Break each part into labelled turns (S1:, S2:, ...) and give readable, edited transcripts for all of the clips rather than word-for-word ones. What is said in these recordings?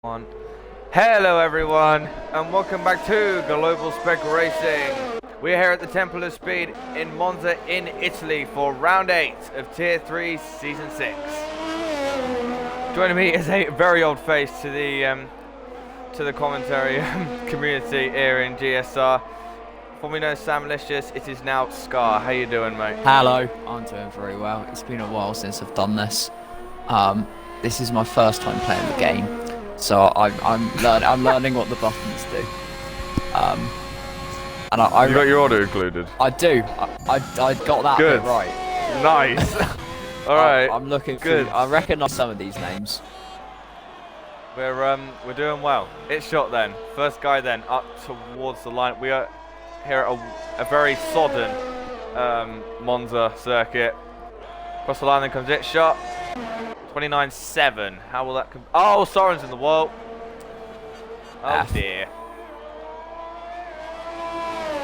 S1: On. Hello everyone and welcome back to Global Spec Racing. We're here at the Temple of Speed in Monza in Italy for round 8 of Tier 3 Season 6. Joining me is a very old face to the commentary community here in GSR. Formerly known as Sam Malicious, it is now Scar. How you doing, mate?
S2: Hello, I'm doing very well. It's been a while since I've done this. This is my first time playing the game. So I'm learning what the buttons do. And I
S1: you got your order included?
S2: I do. I got that bit right.
S1: Nice. All right.
S2: I'm looking good. I recognise some of these names.
S1: We're doing well. It's shot then. First guy then up towards the line. We are here at a very sodden Monza circuit. Across the line then comes it shot. 29.7. How will that come? Oh, Soren's in the wall. Oh dear.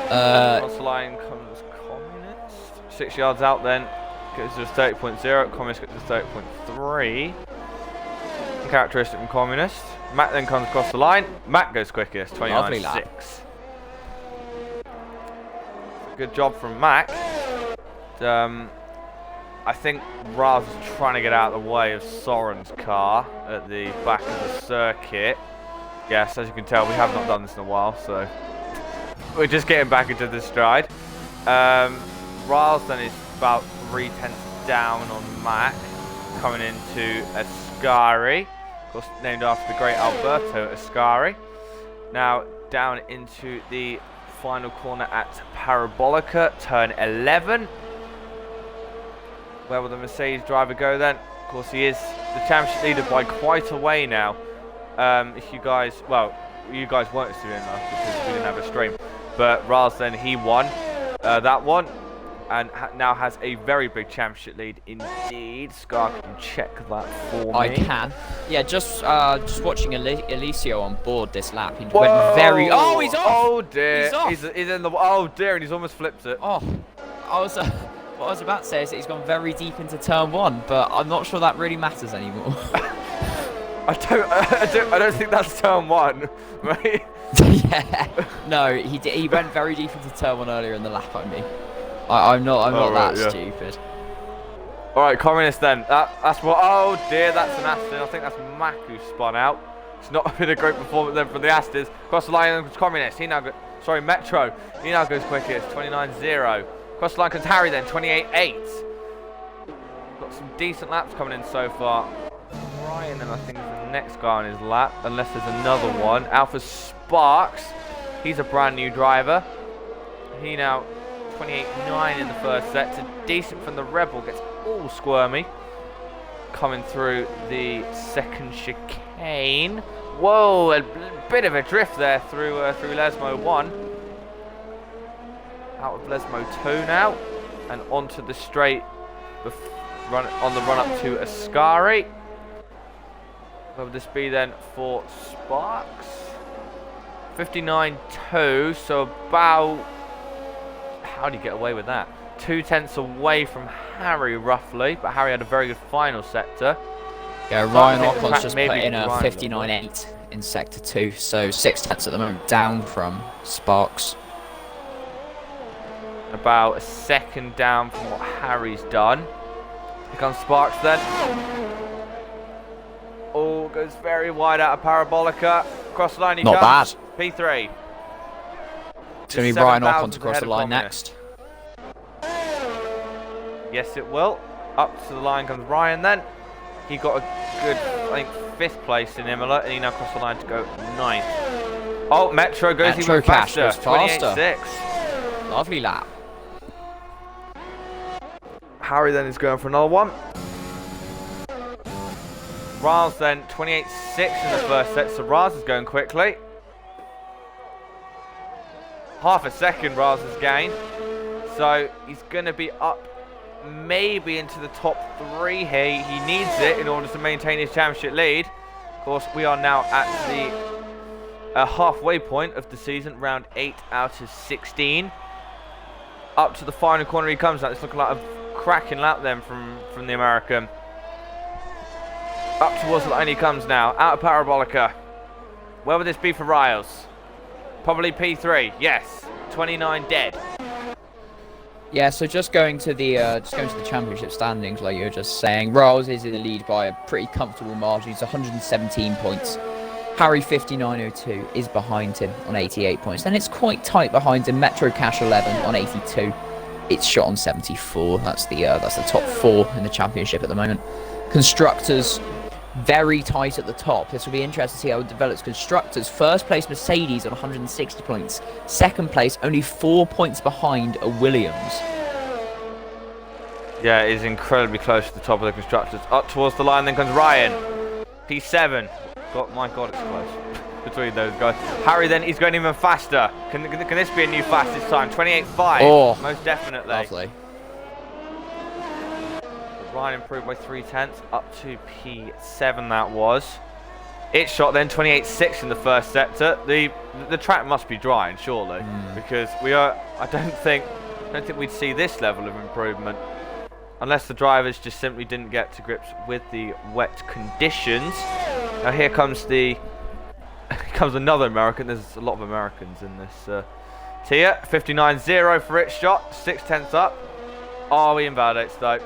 S1: Across the line comes Communist. 6 yards out then. Goes to 30.0. Communist gets to 30.3. Characteristic from Communist. Matt then comes across the line. Matt goes quickest. 29.6. Good job from Mac. I think Raz is trying to get out of the way of Soren's car at the back of the circuit. Yes, as you can tell, we have not done this in a while, so we're just getting back into the stride. Raz then is about 3/10 down on Mac, coming into Ascari, of course named after the great Alberto Ascari. Now down into the final corner at Parabolica, turn 11. Where will the Mercedes driver go then? Of course, he is the championship leader by quite a way now. If you guys, well, you guys weren't seeing enough because we didn't have a stream. But Raz then, he won that one and now has a very big championship lead indeed. Scar can check that for me.
S2: I can. Yeah, just watching Elisio on board this lap. He went very. Oh, he's off.
S1: Oh dear.
S2: He's off.
S1: He's in the. Oh dear, and he's almost flipped it.
S2: Oh, what I was about to say is that he's gone very deep into turn 1, but I'm not sure that really matters anymore.
S1: I don't think that's turn 1, right?
S2: Yeah. No, he went very deep into turn 1 earlier in the lap. I mean, I'm not that stupid.
S1: All right, Communist then. That's what. Oh dear, that's an Aston. I think that's Mac who spun out. It's not been a great performance then from the Astons. Across the line comes Communist. He now goes. Sorry, Metro. He now goes quickest. 29.0. Across the line comes Harry then, 28.8. Got some decent laps coming in so far. Ryan then I think is the next guy on his lap, unless there's another one. Alpha Sparks, he's a brand new driver. He now 28.9 in the first set. So decent from the Rebel, gets all squirmy. Coming through the second chicane. Whoa, a bit of a drift there through Lesmo 1. Out of Lesmo 2 now, and onto the straight on the run up to Ascari. What would this be then for Sparks? 59.2, so about, how do you get away with that? 2/10 away from Harry roughly, but Harry had a very good final sector.
S2: Yeah, Ryan Ocon's just put in a 59.8 in sector 2, so 6/10 at the moment, down from Sparks.
S1: About a second down from what Harry's done. Here comes Sparks then. Oh, goes very wide out of Parabolica. Across the line he comes.
S2: Not bad.
S1: P3.
S2: It's going to be Brian Ocon to cross the line next.
S1: Yes, it will. Up to the line comes Ryan then. He got a good, I think, 5th place in Imola, and he now crossed the line to go 9th. Oh, Metro goes even faster. 28.6.
S2: Lovely lap.
S1: Harry then is going for another one. Raz then 28.6 in the first set, so Raz is going quickly. Half a second Raz has gained, so he's going to be up maybe into the top 3 here. He needs it in order to maintain his championship lead. Of course, we are now at the halfway point of the season, round 8 out of 16. Up to the final corner he comes now. It's looking like a cracking lap then from the American. Up towards the line he comes now. Out of Parabolica. Where would this be for Riles? Probably P3. Yes. 29 dead.
S2: Yeah, so just going to the championship standings, like you were just saying, Riles is in the lead by a pretty comfortable margin. He's 117 points. Harry 59.02 is behind him on 88 points. Then it's quite tight behind him. Metro Cash 11 on 82. It's Shot on 74. That's the top 4 in the championship at the moment. Constructors very tight at the top. This will be interesting to see how it develops. Constructors, first place Mercedes on 160 points. Second place, only 4 points behind a Williams.
S1: Yeah, it is incredibly close to the top of the Constructors. Up towards the line, then comes Ryan. P7. God, my God, it's close between those guys. Harry then, he's going even faster. Can this be a new fastest time? 28.5.
S2: Oh,
S1: most definitely.
S2: Lovely.
S1: Ryan improved by 0.3, up to P7 that was. It shot then 28.6 in the first sector. The track must be drying surely, because I don't think we'd see this level of improvement unless the drivers just simply didn't get to grips with the wet conditions. Now here comes another American. There's a lot of Americans in this tier. 59.0 for its shot, 0.6 up. Oh, he invalidates though.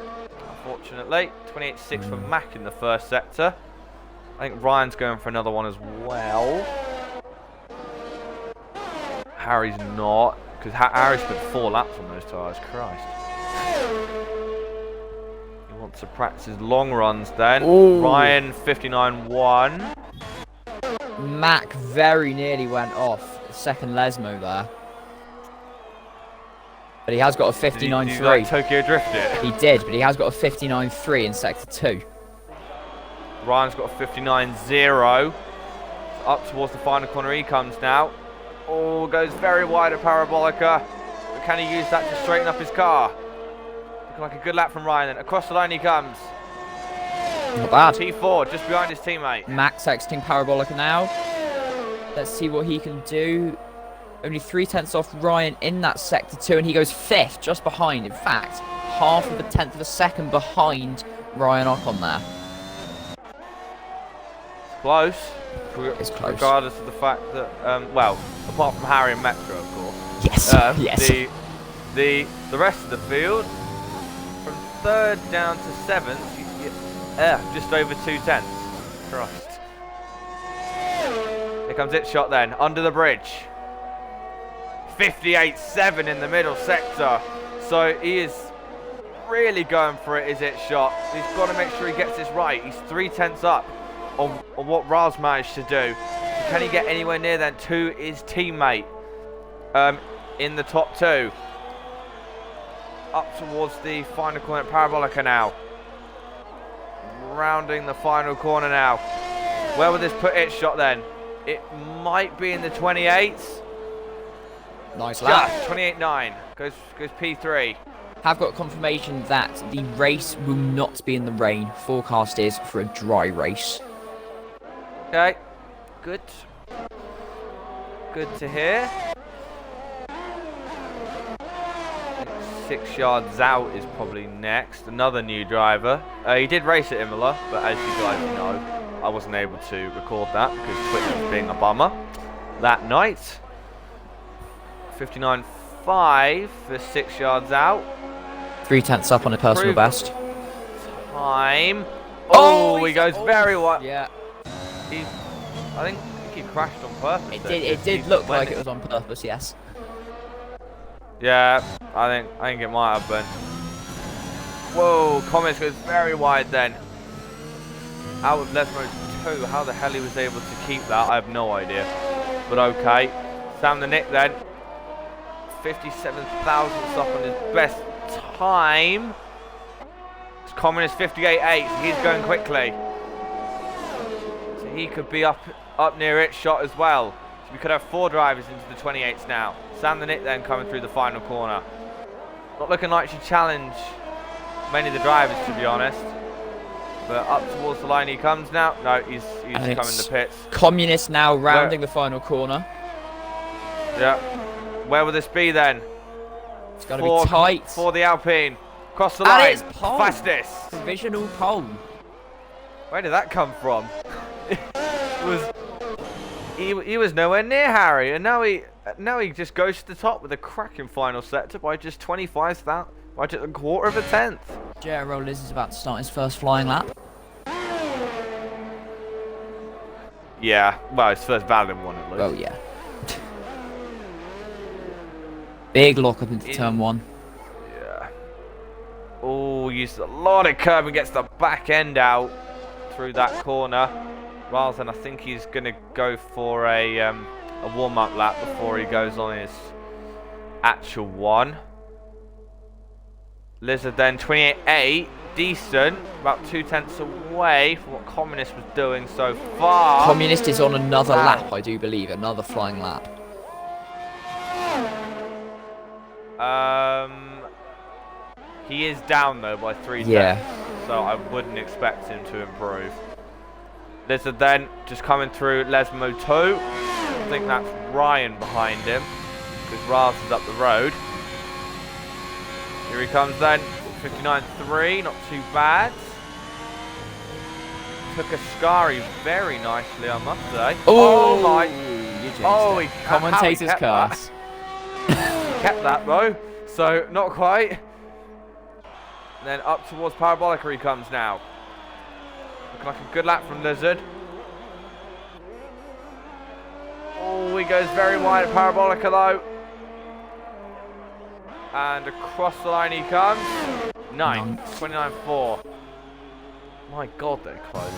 S1: Unfortunately, 28.6 for Mac in the first sector. I think Ryan's going for another one as well. Harry's not, because Harry spent 4 laps on those tyres. Christ. He wants to practice his long runs then.
S2: Ooh.
S1: Ryan 59.1.
S2: Mac very nearly went off. Second Lesmo there. But he has got a 59.3.
S1: Did you like Tokyo Drift it?
S2: He did, but he has got a 59.3 in sector 2.
S1: Ryan's got a 59.0. Up towards the final corner he comes now. Oh, goes very wide at Parabolica. But can he use that to straighten up his car? Looking like a good lap from Ryan then. Across the line he comes.
S2: Not bad.
S1: T4, just behind his teammate.
S2: Max exiting Parabolica now. Let's see what he can do. Only 0.3 off Ryan in that sector 2, and he goes 5th, just behind. In fact, half of a tenth of a second behind Ryan Ocon there.
S1: Close.
S2: It's close.
S1: Regardless of the fact that, well, apart from Harry and Metro, of course.
S2: Yes. Yes.
S1: The rest of the field, from 3rd down to 7th, just over 0.2. Christ. Here comes its shot then, under the bridge. 58.7 in the middle sector. So he is really going for it, is it shot. He's got to make sure he gets this right. He's 0.3 up on what Raz managed to do. Can he get anywhere near then to his teammate in the top 2? Up towards the final corner at Parabolica now. Rounding the final corner now. Where would this put its shot then? It might be in the 28s.
S2: Nice lap.
S1: 28.9. Goes P3.
S2: Have got confirmation that the race will not be in the rain. Forecast is for a dry race.
S1: Okay. Good. Good to hear. 6 yards out is probably next. Another new driver. He did race at Imola, but as you guys know, I wasn't able to record that because Twitch was being a bummer that night. 59.5 for 6 yards out.
S2: 0.3 up on a personal best.
S1: Time. Oh, he goes very wide.
S2: Yeah.
S1: I think he crashed on purpose.
S2: It did look like it was on purpose, yes.
S1: Yeah, I think it might have been. Whoa, Comments goes very wide then. Out of Lesmo 2. How the hell he was able to keep that, I have no idea. But okay. Sam the Nick then. 57 thousandths up on his best time. It's Common is 58.8, so he's going quickly. So he could be up near its shot as well. So we could have 4 drivers into the 28s now. Sam the Nick then coming through the final corner. Not looking like she challenge many of the drivers, to be honest. But up towards the line he comes now. No, he's coming the pits.
S2: Communist now rounding the final corner.
S1: Yeah. Where will this be then?
S2: It's going to be tight.
S1: For the Alpine. Cross the line.
S2: And it's pole.
S1: Fastest.
S2: Provisional pole.
S1: Where did that come from? he was nowhere near Harry, and now he just goes to the top with a cracking final sector by just 25,000, by just a quarter of a tenth.
S2: GSR Liz is about to start his first flying lap.
S1: Yeah, well, his first valid one at least.
S2: Oh yeah. Big lock up into turn 1.
S1: Yeah. Oh, uses a lot of curb and gets the back end out through that corner. Rather than, I think he's going to go for a warm-up lap before he goes on his actual one. Lizard then 28.8, decent, about 2/10 away from what Communist was doing so far.
S2: Communist is on another lap, I do believe, another flying lap.
S1: He is down though by 3
S2: Yeah.
S1: tenths, so I wouldn't expect him to improve. Lizard then just coming through Lesmo 2. I think that's Ryan behind him because Raz is up the road. Here he comes then, 59.3, not too bad. Took a Scary very nicely, I must say.
S2: Oh
S1: my!
S2: You
S1: Oh,
S2: it. Commentators curse.
S1: Kept that though, so not quite. And then up towards Parabolica he comes now. Looking like a good lap from Lizard. Oh, he goes very wide at Parabolica though. And across the line he comes. 9, 29.4. My God, they're close.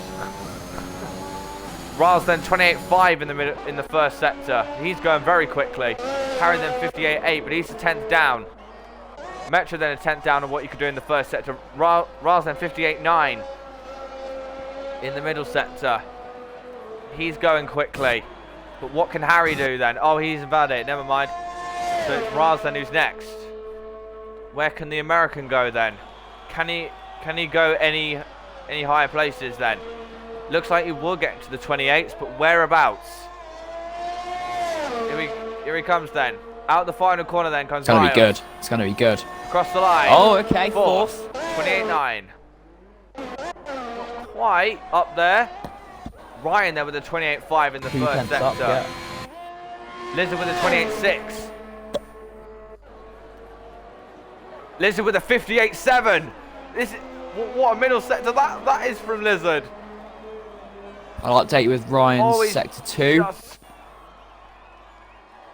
S1: Raz then 28.5 in the middle, in the first sector. He's going very quickly. Harry then 58.8, but he's a 10th down. Metro then a 10th down on what you could do in the first sector. Raz then 58.9 in the middle sector. He's going quickly. But what can Harry do then? Oh, he's about it. Never mind. So it's Raz then who's next. Where can the American go then? Can he go any higher places then? Looks like he will get to the 28s, but whereabouts? Here he comes then. Out the final corner then comes
S2: It's gonna
S1: Ryan.
S2: be good. It's gonna be good.
S1: Across the line.
S2: Oh, okay.
S1: Fourth. 28.9. Not quite up there. Ryan there with a 28.5 in the first sector.
S2: Up, yeah.
S1: Lizard with a 28.6. Lizard with a 58.7. This is what a middle sector that is from Lizard.
S2: I'll update you with Ryan's sector 2.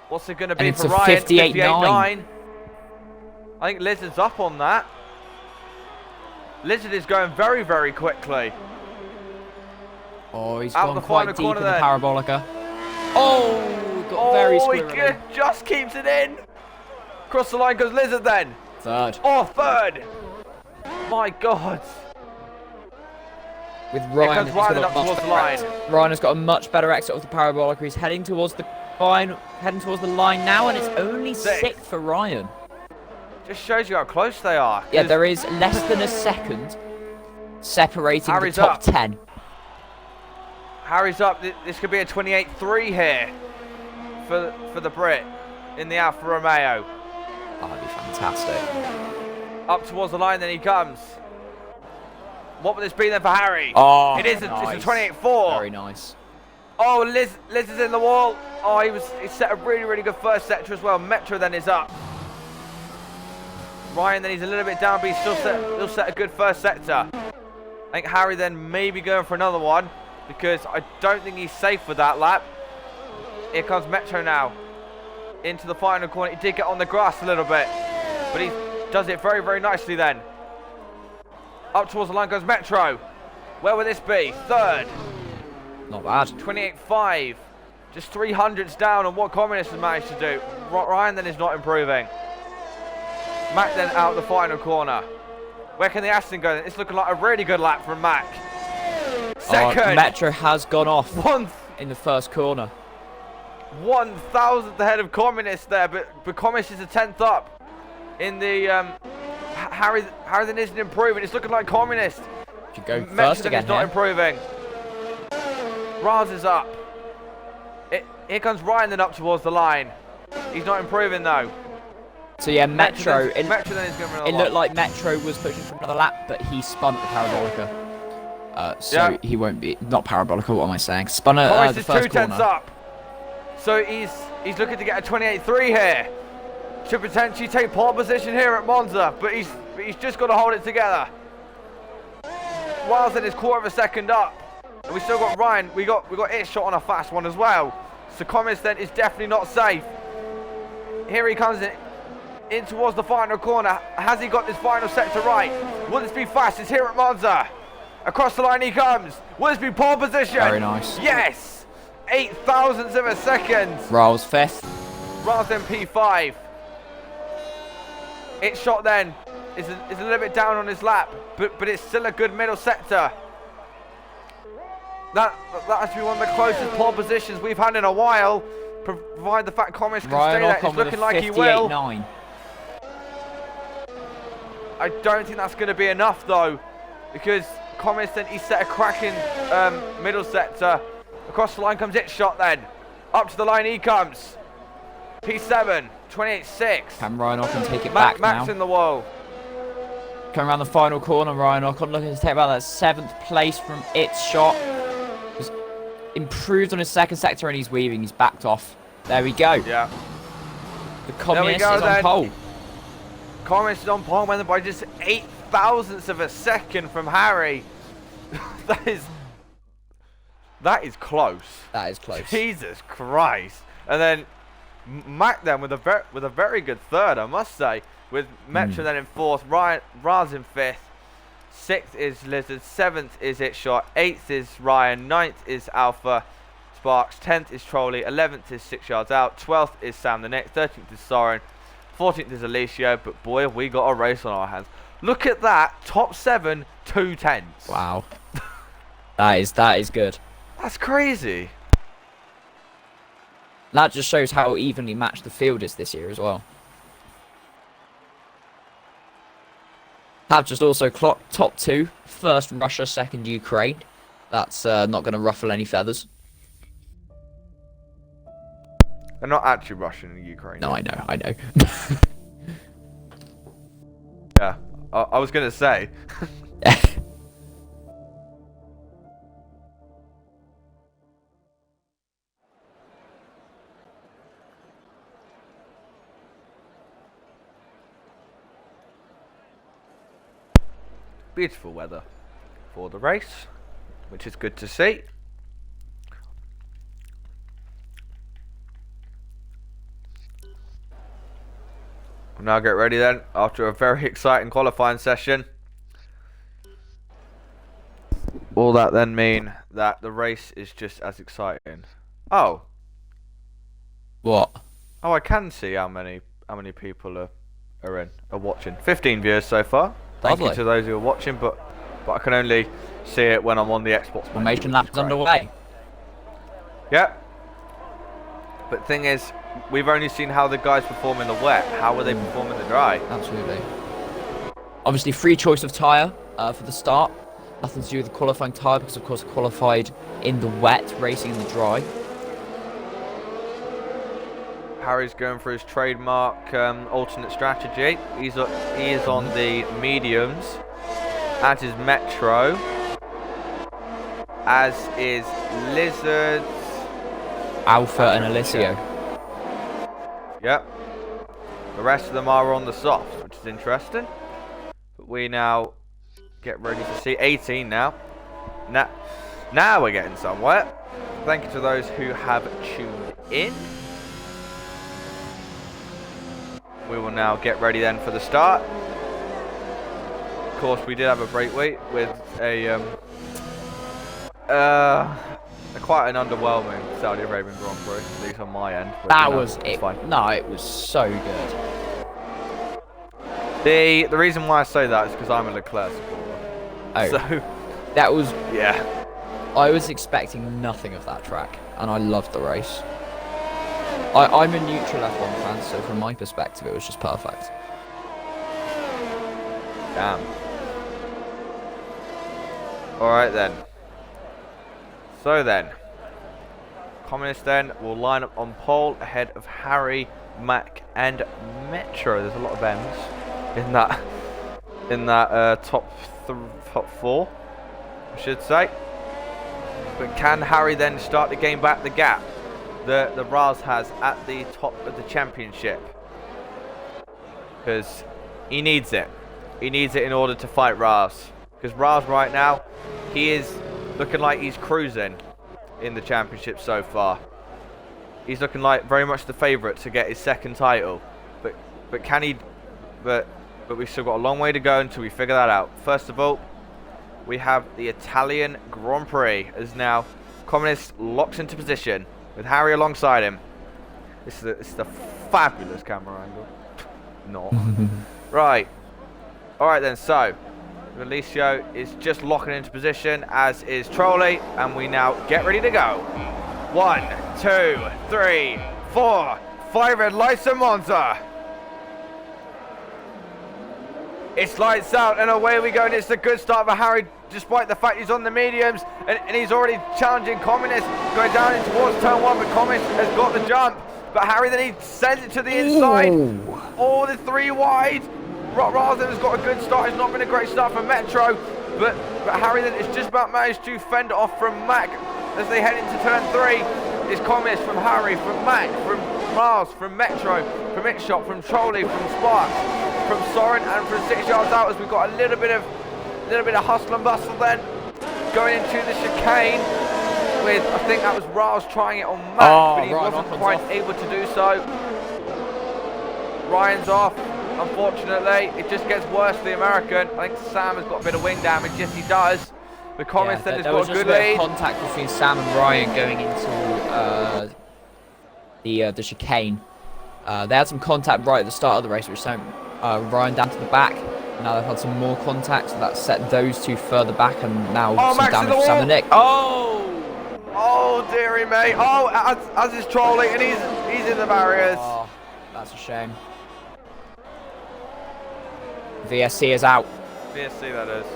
S1: What's it going to be
S2: and
S1: for
S2: it's a
S1: Ryan?
S2: 58.9.
S1: I think Lizard's up on that. Lizard is going very, very quickly.
S2: Oh, he's
S1: out
S2: gone
S1: the
S2: quite
S1: final
S2: deep
S1: corner
S2: in the
S1: then.
S2: Parabolica. Oh, got very squirrely.
S1: He just keeps it in. Across the line goes Lizard then.
S2: Third.
S1: Oh, third. My God.
S2: With Ryan, Ryan has got a much better exit of the Parabolica. He's heading towards the line, now, and it's only sixth for Ryan.
S1: Just shows you how close they are.
S2: Yeah, there is less than a second separating
S1: Harry's
S2: the top
S1: up.
S2: 10.
S1: Harry's up. This could be a 28.3 here for the Brit in the Alfa Romeo.
S2: Oh, that'd be fantastic.
S1: Up towards the line, then he comes. What would this be then for Harry?
S2: Oh,
S1: it's a 28.4.
S2: Very nice.
S1: Oh, Liz is in the wall. Oh, he set a really, really good first sector as well. Metro then is up. Ryan then he's a little bit down, but he'll set a good first sector. I think Harry then may be going for another one because I don't think he's safe with that lap. Here comes Metro now into the final corner. He did get on the grass a little bit, but he does it very, very nicely then. Up towards the line goes Metro. Where will this be? Third.
S2: Not bad.
S1: 28.5. Just 300s down on what Communist has managed to do. Ryan then is not improving. Mac then out the final corner. Where can the Aston go then? It's looking like a really good lap from Mac. Second.
S2: Metro has gone off in the first corner.
S1: 1,000th ahead of Communist there, but Communist is a 10th up. In the Harry then isn't improving. It's looking like Communist.
S2: Should go
S1: Metro
S2: first again.
S1: Is not improving. Raz is up. Here comes Ryan then up towards the line. He's not improving though.
S2: So yeah, Metro.
S1: Then is going to
S2: it looked like Metro was pushing for another lap, but he spun at the Parabolica. So he won't be not Parabolica. What am I saying? Spun at the first corner.
S1: Up. So he's looking to get a 28.3 here. Should potentially take pole position here at Monza, but he's just got to hold it together. Wiles in his quarter of a second up. And we still got Ryan. We got it shot on a fast one as well. So Comments then is definitely not safe. Here he comes in towards the final corner. Has he got this final sector right? Will this be fast? It's here at Monza. Across the line he comes. Will this be pole position?
S2: Very nice.
S1: Yes. 8 thousandths of a second.
S2: Riles 5th.
S1: Riles then P5. Its shot then is a little bit down on his lap, but it's still a good middle sector. That has to be one of the closest pole positions we've had in a while. Provide the fact Comments can stay there. It's looking like he will. I don't think that's going to be enough though, because Comments then he set a cracking middle sector. Across the line comes its shot then. Up to the line he comes. P7, 28.6.
S2: Can Ryan Ocon take it back
S1: Max
S2: now?
S1: in the wall.
S2: Coming around the final corner, Ryan Ocon looking to take about that 7th place from its shot. Was improved on his second sector and he's weaving. He's backed off. There we go.
S1: Yeah.
S2: The Communist is on pole.
S1: Comments is on pole, winning by just 8 thousandths of a second from Harry. That is close.
S2: That is close.
S1: Jesus Christ. And then Mac then with a very good third, I must say. With Metro then in 4th, Raz in 5th, 6th is Lizard, 7th is It Shot, 8th is Ryan, 9th is Alpha Sparks, 10th is Trolley, 11th is 6 yards out, 12th is Sam the Next, 13th is Soren, 14th is Alicia, but boy have we got a race on our hands. Look at that, top 7, 2 tenths.
S2: Wow. that is good.
S1: That's crazy.
S2: That just shows how evenly matched the field is this year as well. Have just also clocked top 2, first Russia, second Ukraine. That's not going to ruffle any feathers.
S1: They're not actually Russian and Ukraine.
S2: No, I know.
S1: Yeah, I was going to say. Beautiful weather for the race, which is good to see. We'll now get ready then, after a very exciting qualifying session. Will that then mean that the race is just as exciting? Oh.
S2: What?
S1: Oh, I can see how many people are watching. 15 viewers so far. Thank you to those who are watching, but I can only see it when I'm on the Xbox.
S2: Formation lap is underway.
S1: Yep. But thing is, we've only seen how the guys perform in the wet. How will they perform in the dry?
S2: Absolutely. Obviously, free choice of tyre for the start. Nothing to do with the qualifying tyre because, of course, qualified in the wet, racing in the dry.
S1: Harry's going for his trademark alternate strategy. He is on the mediums, as is Metro, as is Lizard,
S2: Alpha and Alicio.
S1: Yep. The rest of them are on the soft, which is interesting. But we now get ready to see 18 now. Now we're getting somewhere. Thank you to those who have tuned in. We will now get ready then for the start. Of course, we did have a break week with a quite an underwhelming Saudi Arabian Grand Prix, at least on my end. But,
S2: That was it. No, it was so good.
S1: The reason why I say that is because I'm a Leclerc supporter.
S2: Oh,
S1: so
S2: that was.
S1: Yeah.
S2: I was expecting nothing of that track, and I loved the race. I'm a neutral F1 fan, so from my perspective, it was just perfect.
S1: Damn. Alright then. So then, Communist then will line up on pole ahead of Harry, Mac, and Metro. There's a lot of M's in that top 4, I should say. But can Harry then start to gain back the gap? that the Raz has at the top of the championship. Because he needs it. He needs it in order to fight Raz. Because Raz right now, he is looking like he's cruising in the championship so far. He's looking like very much the favourite to get his second title. But can he... But we've still got a long way to go until we figure that out. First of all, we have the Italian Grand Prix as now Communist locks into position with Harry alongside him. This is a fabulous camera angle. Not. Right. Alright then, so Valicio is just locking into position, as is Trolley, and we now get ready to go. 1, 2, 3, 4, 5 red lights in Monza. It's lights out and away we go, and it's a good start for Harry, despite the fact he's on the mediums, and he's already challenging Communist, going down in towards turn 1, but Communist has got the jump. But Harry then he sends it to the inside. Oh, the 3 wide. Rather has got a good start. It's not been a great start for Metro, but Harry then is just about managed to fend off from Mac as they head into turn 3. It's Communist from Harry, from Mac, from Mars, from Metro, from Itshot, from Trolley, from Sparks, from Soren, and from 6 yards out, as we've got a little bit of hustle and bustle then going into the chicane. With, I think that was Raz trying it on Mac, but he wasn't quite able to do so. Ryan's off, unfortunately. It just gets worse for the American. I think Sam has got a bit of wing damage. Yes, he does. The Comments then has got a good lead.
S2: Contact between Sam and Ryan going into the chicane. They had some contact right at the start of the race, which sent Ryan down to the back. Now they've had some more contact, so that set those two further back, and now some damage for Sam and Nick.
S1: Oh, dearie me. Oh, as is Trolley, and he's in the barriers.
S2: Oh, that's a shame. VSC is out.
S1: VSC, that is.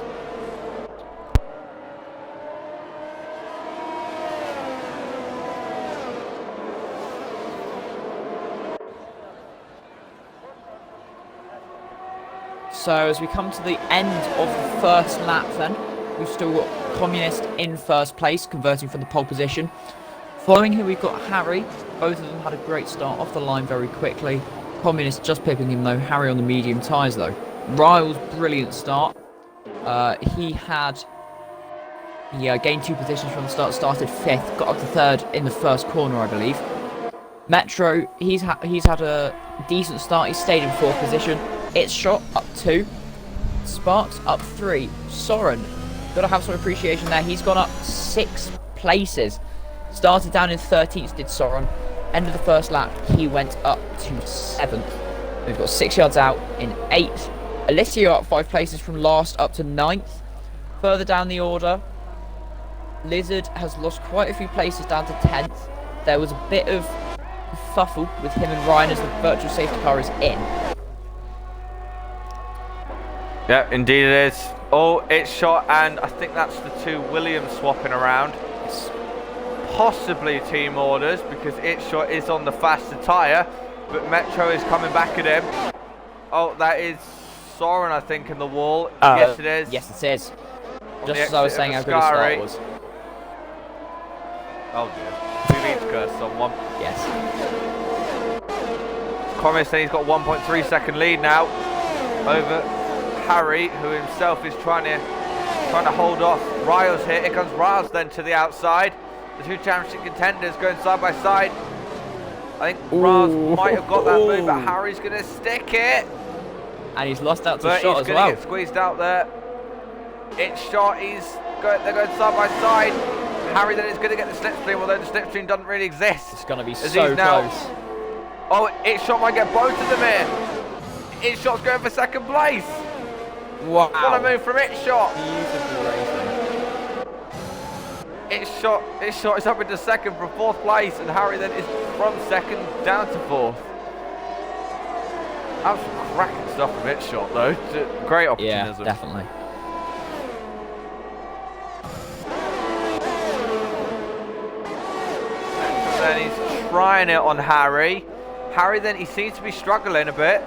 S2: So as we come to the end of the first lap then, we've still got Communist in first place, converting from the pole position. Following here, we've got Harry. Both of them had a great start off the line very quickly. Communist just picking him though. Harry on the medium tyres though. Ryle's brilliant start. He gained 2 positions from the start, started 5th, got up to 3rd in the first corner, I believe. Metro, he's had a decent start. He stayed in 4th position. It's shot up 2. Sparks up 3. Soren, gotta have some appreciation there. He's gone up 6 places. Started down in 13th, did Soren. End of the first lap, he went up to 7th. We've got 6 yards out in 8th. Alessio up 5 places from last up to 9th. Further down the order, Lizard has lost quite a few places down to 10th. There was a bit of fuffle with him and Ryan as the virtual safety car is in.
S1: Yeah, indeed it is. Oh, it's shot, and I think that's the 2 Williams swapping around. It's possibly team orders, because it's shot is on the faster tyre, but Metro is coming back at him. Oh, that is Soren, I think, in the wall. Yes, it is.
S2: Yes, it is. Just as I was saying how good his start was.
S1: Oh dear. We need to curse someone.
S2: Yes.
S1: Communist saying he's got 1.3 second lead now over Harry, who himself is trying to hold off. Riles here. Here comes Riles then to the outside. The 2 championship contenders going side by side. I think Riles might have got that move, but Harry's going to stick it.
S2: And he's lost out to shot as well.
S1: He's going to get squeezed out there. It's shot. They're going side by side. Harry then is going to get the slipstream, although the slipstream doesn't really exist.
S2: It's going to be so close.
S1: Oh, it's shot might get both of them in. It's shot's going for second place.
S2: Wow.
S1: What a move from It's shot.
S2: Beautiful racing.
S1: It's shot is up into second from 4th place, and Harry then is from 2nd down to 4th. That was some cracking stuff from It's shot though. Great opportunism.
S2: Yeah, definitely.
S1: And then he's trying it on Harry. Harry then, he seems to be struggling a bit.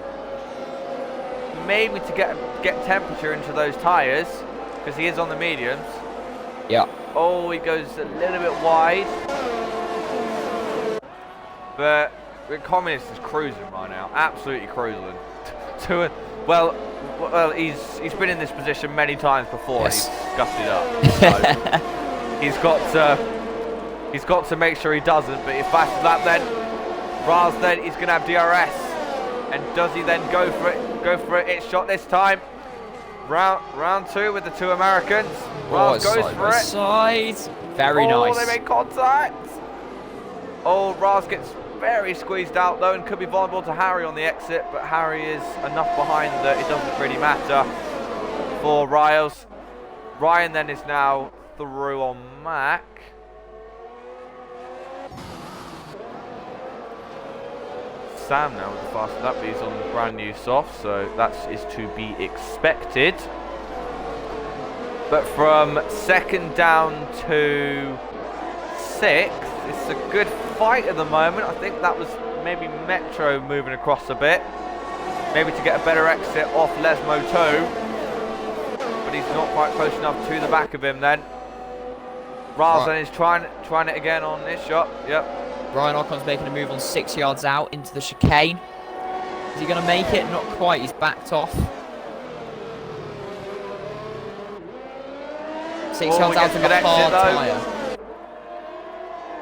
S1: Maybe to get temperature into those tyres, because he is on the mediums.
S2: Yeah.
S1: Oh, he goes a little bit wide. But Communist is cruising right now, absolutely cruising. Well, he's been in this position many times before.
S2: Yes.
S1: He's scuffed it up. So he's got to make sure he doesn't. But if fast lap then, Raz then he's gonna have DRS, and does he then go for it? Go for it. It's shot this time. Round 2 with the 2 Americans. Raz goes for it.
S2: Side. Very nice.
S1: Oh, they make contact. Oh, Raz gets very squeezed out though and could be vulnerable to Harry on the exit, but Harry is enough behind that it doesn't really matter for Riles. Ryan then is now through on Mac. Sam now with the fast lap, he's on brand new soft, so that is to be expected. But from 2nd down to 6th, it's a good fight at the moment. I think that was maybe Metro moving across a bit, maybe to get a better exit off Lesmo 2, but he's not quite close enough to the back of him then. Razan is trying it again on this shot. Yep.
S2: Ryan Ocon's making a move on 6 yards out into the chicane. Is he going to make it? Not quite. He's backed off. 6 yards out to the hard tyre.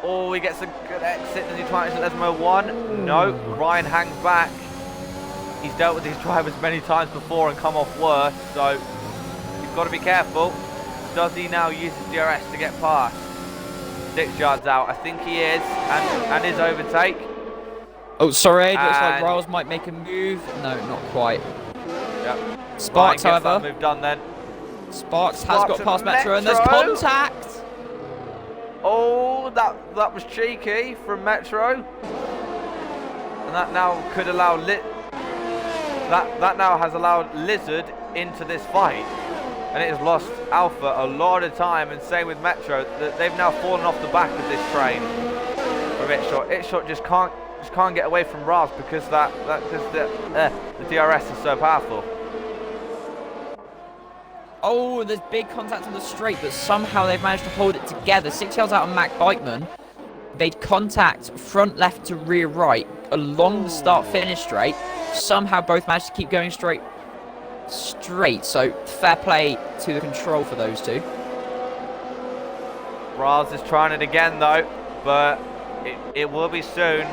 S1: Oh, he gets a good exit. Does he try to Lesmo 1? No. Ryan hangs back. He's dealt with these drivers many times before and come off worse, so he's got to be careful. Does he now use his DRS to get past? 6 yards out, I think he is, and his overtake.
S2: Oh, sorry, looks like Riles might make a move. No, not quite.
S1: Yep.
S2: Sparks, however.
S1: Move done then.
S2: Sparks has got past Metro, and there's contact.
S1: Oh, that was cheeky from Metro, and that now could allow that now has allowed Lizard into this fight. And it has lost Alpha a lot of time, and same with Metro. They've now fallen off the back of this train from Itshot. Itshot just can't get away from Raz because the DRS is so powerful.
S2: Oh, there's big contact on the straight, but somehow they've managed to hold it together. 6 yards out on Mac Bikeman. They'd contact front left to rear right along the start-finish straight. Somehow both managed to keep going straight. So fair play to the control for those two.
S1: Raz is trying it again though, but it will be soon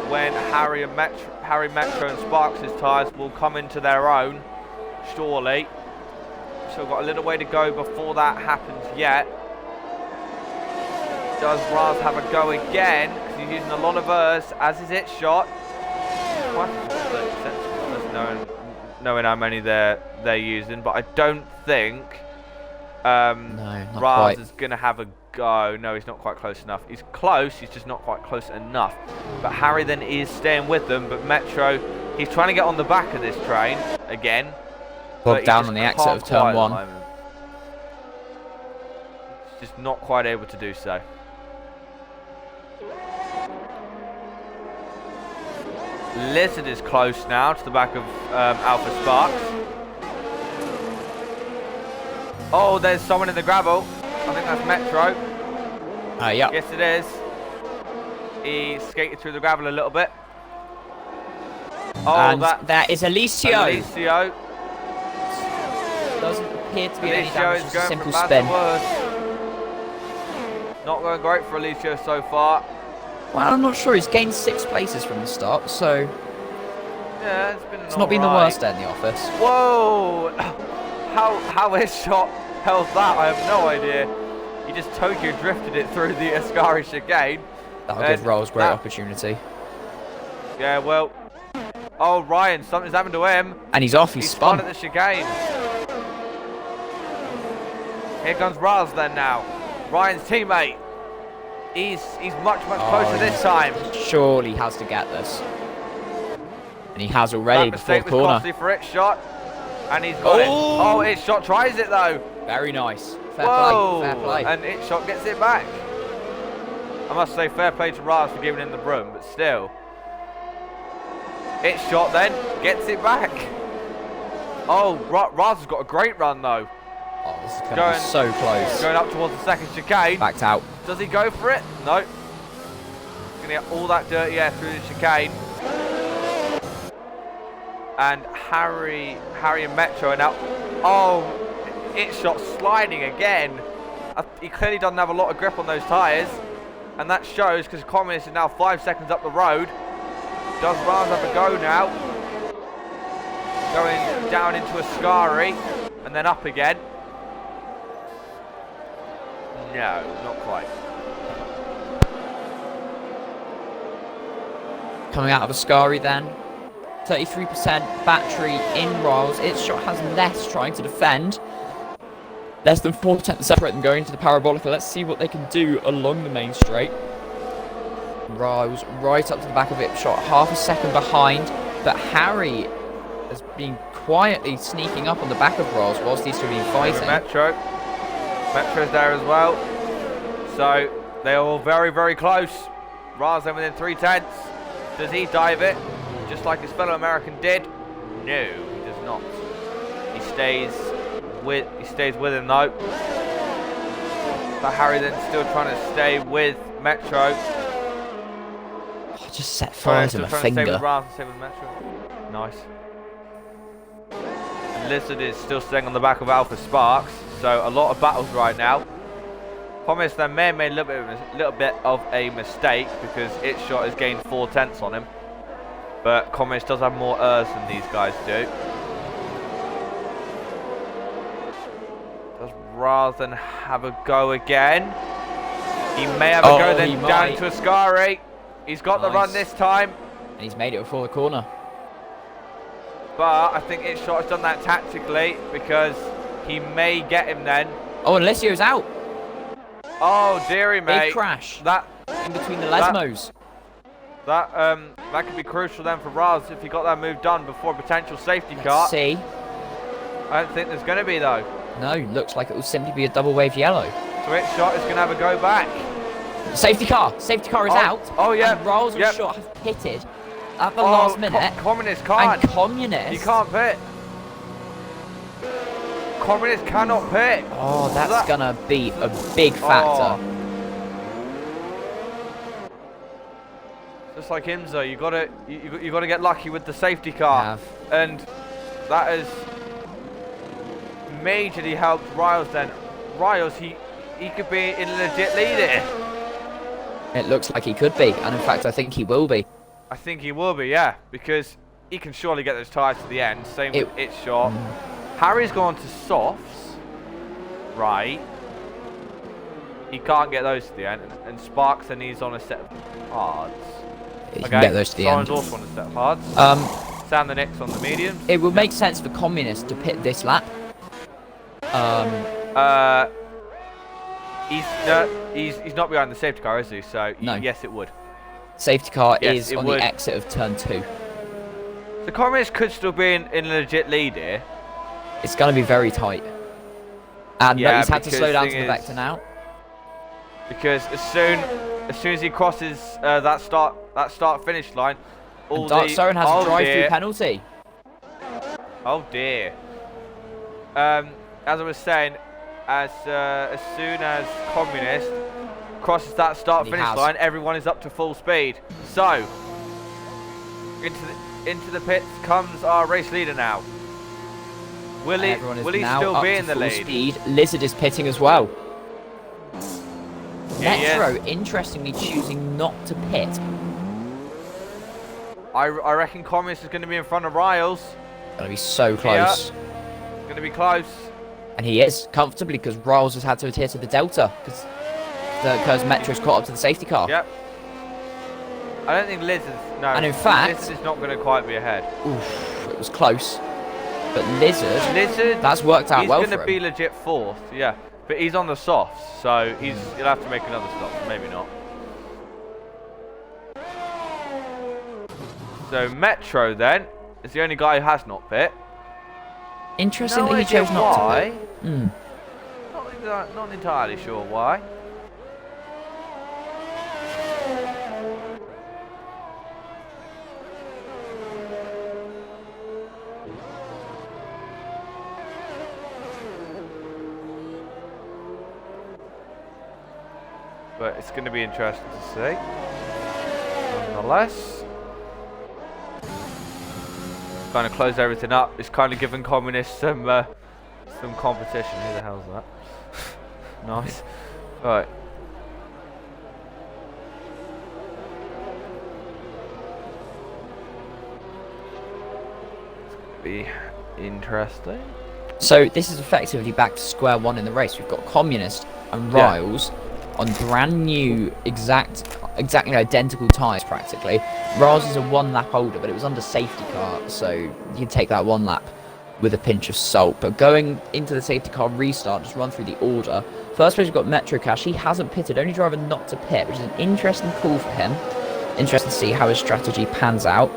S1: when Harry Metro and Sparks' tyres will come into their own, surely. So we've got a little way to go before that happens yet. Does Raz have a go again? Because he's using a lot of hers, as is Itshot. Knowing how many they're using, but I don't think Raz is going to have a go. No, he's not quite close enough. He's close, he's just not quite close enough. But Harry then is staying with them, but Metro, he's trying to get on the back of this train again.
S2: Bogged down on the exit of turn 1.
S1: He's just not quite able to do so. Lizard is close now to the back of Alpha Sparks. Oh, there's someone in the gravel. I think that's Metro.
S2: Yeah.
S1: Yes, it is. He skated through the gravel a little bit. Oh,
S2: and that is Alicio.
S1: Alicio.
S2: Doesn't appear to be
S1: Alicio
S2: any damage,
S1: is
S2: just a
S1: going
S2: simple
S1: from
S2: spin.
S1: bad to worse. Not going great for Alicio so far.
S2: Well, I'm not sure. He's gained 6 places from the start, so
S1: yeah,
S2: it's not been the worst day in the office.
S1: Whoa! How his shot held that, I have no idea. He just Tokyo drifted it through the Ascari chicane.
S2: That'll give Rolls great opportunity.
S1: Yeah, well. Oh, Ryan, something's happened to him.
S2: And he's off. He's spun
S1: at the chicane. Here comes Raz then now. Ryan's teammate. He's much closer this time.
S2: Surely has to get this. And he has already before the corner.
S1: Costly for Itshot. And he's got it. Oh, Itshot tries it though.
S2: Very nice. Fair play. Fair play.
S1: And Itshot gets it back. I must say fair play to Raz for giving him the broom, but still. Itshot then gets it back. Oh, Raz has got a great run though.
S2: Oh, this is going to be so close.
S1: Going up towards the second chicane.
S2: Backed out.
S1: Does he go for it? No. He's going taking all that dirty air through the chicane. And Harry and Metro are now. Oh, it shot sliding again. He clearly doesn't have a lot of grip on those tyres. And that shows because Communist is now 5 seconds up the road. Does Rams have a go now? Going down into a Ascari and then up again. No, not quite.
S2: Coming out of Ascari then. 33% battery in Riles. Its shot has less trying to defend. Less than 4% to separate them going into the Parabolica. Let's see what they can do along the main straight. Riles right up to the back of Ipshot, half a second behind. But Harry has been quietly sneaking up on the back of Riles whilst these two have been fighting.
S1: Metro's there as well. So they are all very, very close. Riles then within 3/10. Does he dive it? Just like his fellow American did? No, he does not. He stays with him though. But Harry then still trying to stay with Metro.
S2: I just set fire to my finger.
S1: Stay with Rams and stay with Metro. Nice. And Lizard is still staying on the back of Alpha Sparks. So a lot of battles right now. Communist then may have made a little bit of a mistake because its shot has gained 4/10 on him. But Communist does have more than these guys do. Does rather than have a go again. He may have a go then down to Ascari. He's got the run this time.
S2: And he's made it before the corner.
S1: But I think its shot has done that tactically because he may get him then.
S2: Oh, and Alessio's out.
S1: Oh, dearie mate.
S2: Big crash.
S1: That
S2: in between the Lesmos.
S1: That could be crucial then for Raz if he got that move done before a potential safety car.
S2: Let's see.
S1: I don't think there's going to be though.
S2: No, looks like it will simply be a double wave yellow.
S1: So its shot is going to have a go back.
S2: Safety car is out.
S1: Oh yeah.
S2: And Riles and Shot have pitted at the last minute.
S1: Communist can't.
S2: And Communist.
S1: You can't pit. Communist cannot pit.
S2: Oh, that's gonna be a big factor.
S1: Just like Imza, you gotta get lucky with the safety car, and that has majorly helped Riles. Then Riles, he could be in a legit lead here.
S2: It looks like he could be, and in fact, I think he will be.
S1: I think he will be, yeah, because he can surely get those tyres to the end. Same with its shot. Harry's gone to softs, right? He can't get those to the end, and Sparks then he's on a set of hards.
S2: He can get those to the end.
S1: Also on a set of hards. Sam the Nix on the mediums.
S2: It would make sense for Communist to pit this lap.
S1: He's not behind the safety car, is he? So
S2: no.
S1: Yes, it would.
S2: Safety car is on the exit of turn 2.
S1: The Communist could still be in a legit lead here.
S2: It's going to be very tight. And he's had to slow down to the vector now.
S1: Because as soon as he crosses that start finish line,
S2: and Dark Soren has a drive-through penalty.
S1: Oh dear. As I was saying, as soon as Communist crosses that start-finish line, everyone is up to full speed. So into the pits comes our race leader now. Will he still be in the lead?
S2: Speed. Lizard is pitting as well. Metro, interestingly, choosing not to pit.
S1: I reckon Communist is going to be in front of Riles.
S2: Going to be so close.
S1: It's going to be close.
S2: And he is, comfortably, because Riles has had to adhere to the Delta. Because Metro's caught up to the safety car.
S1: Yep. I don't think Lizard's... No,
S2: and in fact...
S1: Lizard is not going to quite be ahead.
S2: Oof, it was close. But Lizard, that's worked out well for him.
S1: He's going to be legit 4th, yeah. But he's on the softs, so he'll have to make another stop. Maybe not. So Metro then is the only guy who has not pit.
S2: Interesting that he chose not to pit.
S1: Not entirely sure why. But it's going to be interesting to see. nonetheless. Kind of close everything up. It's kind of giving Communists some competition. Who the hell's that? Nice. Right. Be interesting.
S2: So this is effectively back to square one in the race. We've got Communist and Riles on brand new, exactly identical tyres practically. Riles is a 1 lap older, but it was under safety car, so you can take that 1 lap with a pinch of salt. But going into the safety car restart, just run through the order. First place we've got Metro Cash. He hasn't pitted, only driver not to pit, which is an interesting call for him. Interesting to see how his strategy pans out.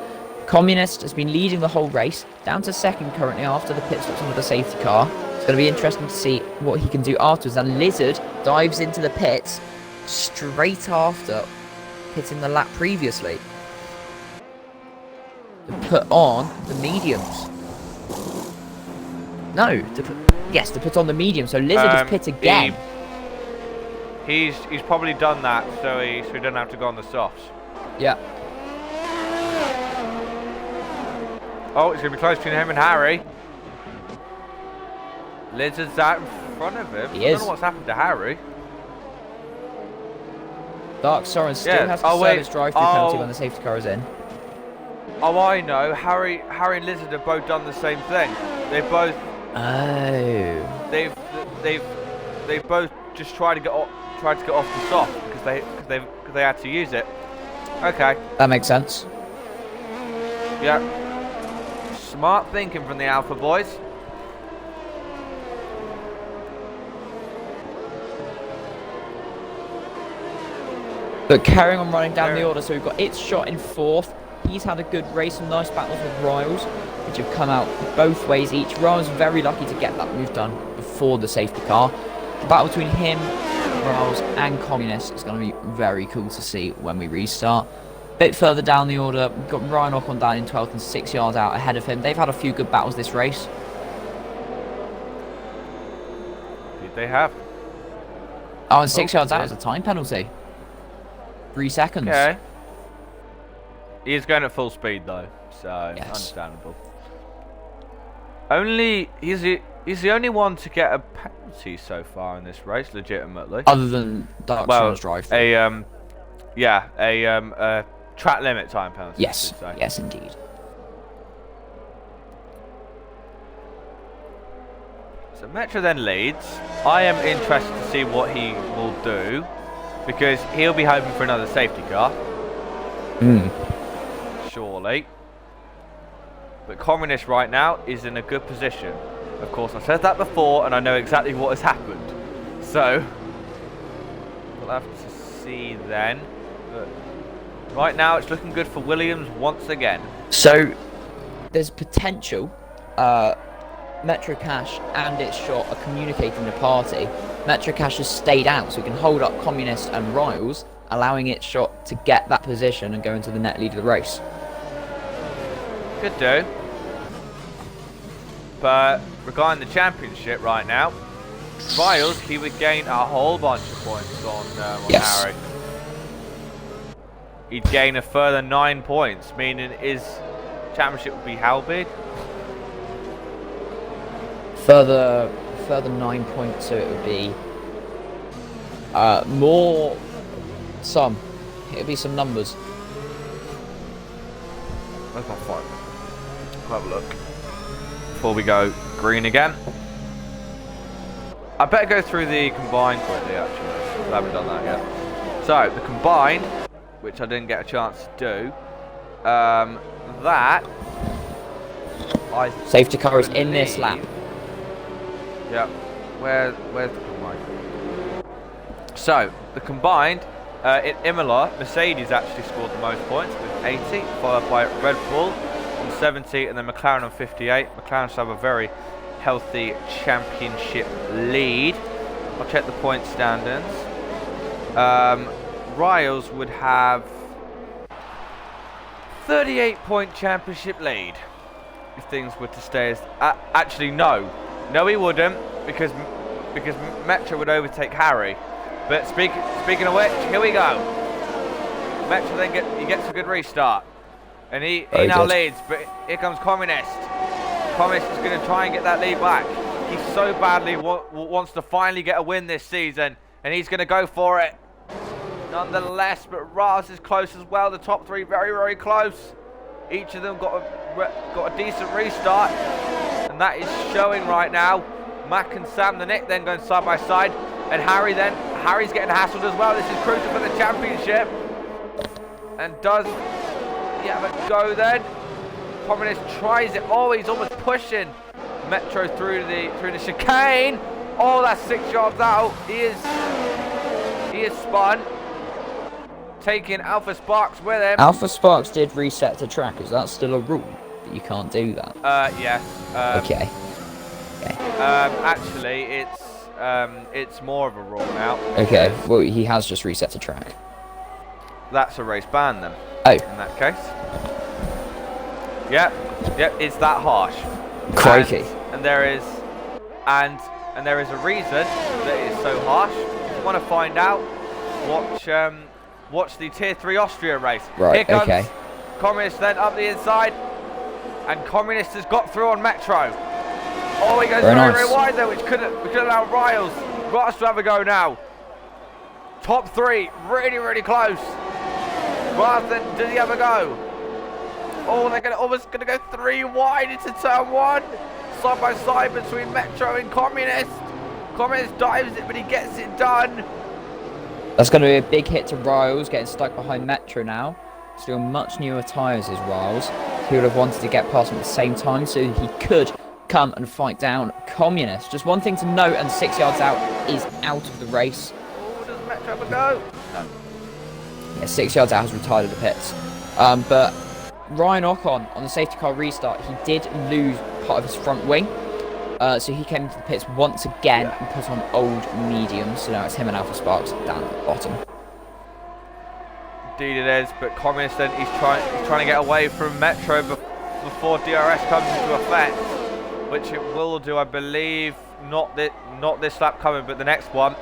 S2: Communist has been leading the whole race, down to second currently after the pit stops under the safety car. It's going to be interesting to see what he can do afterwards. And Lizard dives into the pits straight after hitting the lap previously to put on the mediums. No, to put on the medium. So Lizard has pit again.
S1: He's probably done that so he doesn't have to go on the softs.
S2: Yeah.
S1: Oh, it's going to be close between him and Harry. Lizard's out in front of him.
S2: He
S1: I
S2: is.
S1: don't know what's happened to Harry.
S2: Dark Soren still has to serve his drive-through penalty when the safety car is in.
S1: Oh, I know. Harry and Lizard have both done the same thing. They both.
S2: Oh.
S1: They've both just tried to get off the soft because they had to use it. Okay.
S2: That makes sense.
S1: Yeah. Smart thinking from the Alpha boys.
S2: But carrying on running down the order, so we've got It's Shot in 4th. He's had a good race, some nice battles with Riles, which have come out both ways each. Riles very lucky to get that move done before the safety car. The battle between him, Riles and Communist is going to be very cool to see when we restart. Bit further down the order, we've got Ryan Ocon down in 12th and 6 yards out ahead of him. They've had a few good battles this race.
S1: Did they have?
S2: Oh, and 6 yards out is a time penalty. 3 seconds.
S1: Okay. He is going at full speed though, so
S2: yes.
S1: Understandable. He's the only one to get a penalty so far in this race, legitimately.
S2: Other than Dark Soren's drive.
S1: A track limit time penalty.
S2: Yes, yes, indeed.
S1: So Metro then leads. I am interested to see what he will do because he'll be hoping for another safety car. Surely. But Communist right now is in a good position. Of course, I've said that before and I know exactly what has happened. So, we'll have to see then. But right now, it's looking good for Williams once again.
S2: So, there's potential. Metro Cash and It's Shot are communicating the party. Metro Cash has stayed out, so we can hold up Communist and Riles, allowing It's Shot to get that position and go into the net lead of the race.
S1: Could do. But regarding the championship right now, Riles, he would gain a whole bunch of points on
S2: yes.
S1: Harry. He'd gain a further 9 points, meaning his championship would be how big?
S2: Further 9 points, so it would be more. It'll be some numbers.
S1: Where's my phone? We'll have a look before we go green again. I better go through the combined quickly actually. I haven't done that yet. So the combined, which I didn't get a chance to do, that
S2: safety car is in this lap.
S1: Yep. Where's the combined? So the combined in Imola, Mercedes actually scored the most points with 80, followed by Red Bull on 70, and then McLaren on 58. McLaren should have a very healthy championship lead. I'll check the point standings. Riles would have 38-point championship lead if things were to stay as. Actually, no, he wouldn't because Metro would overtake Harry. But speaking of which, here we go. Metro then gets a good restart. And he
S2: Very
S1: now
S2: good.
S1: leads, but here comes Communist. Communist is going to try and get that lead back. He so badly wants to finally get a win this season, and he's going to go for it. Nonetheless, but Raz is close as well. The top three very, very close. Each of them got a decent restart, and that is showing right now. Mac and Sam the Nick then going side by side, and Harry's getting hassled as well. This is crucial for the championship. And does he have a go then? Communist tries it. Oh, he's almost pushing Metro through the chicane. Oh, that's 6 yards out. He is spun. Taking Alpha Sparks with him.
S2: Alpha Sparks did reset to track. Is that still a rule that you can't do that?
S1: Yes.
S2: Okay.
S1: Actually, it's more of a rule now.
S2: Okay. Well, he has just reset to track.
S1: That's a race ban then.
S2: Oh.
S1: In that case. Yep, it's that harsh.
S2: Crikey.
S1: And there is a reason that it's so harsh. If you want to find out, watch the Tier 3 Austria race.
S2: Right,
S1: Here comes
S2: okay.
S1: Communist then up the inside, and Communist has got through on Metro. Oh, he goes very wide there, which could allow Riles. Riles to have a go now. Top three, really, really close. Riles then, does he have a go? Oh, they're almost gonna go 3 wide into turn 1. Side by side between Metro and Communist. Communist dives it, but he gets it done.
S2: That's going to be a big hit to Riles, getting stuck behind Metro now. Still much newer tyres is Riles. He would have wanted to get past him at the same time so he could come and fight down Communist. Just one thing to note, and 6 yards out is out of the race.
S1: Oh, does Metro have a go? No.
S2: Yeah, 6 yards out has retired at the pits. But Ryan Ocon, on the safety car restart, he did lose part of his front wing. So he came into the pits once again and put on old mediums. So now it's him and Alpha Sparks down at the bottom.
S1: Indeed it is, but Communist then he's trying to get away from Metro before DRS comes into effect, which it will do, I believe. Not this lap coming, but the next one.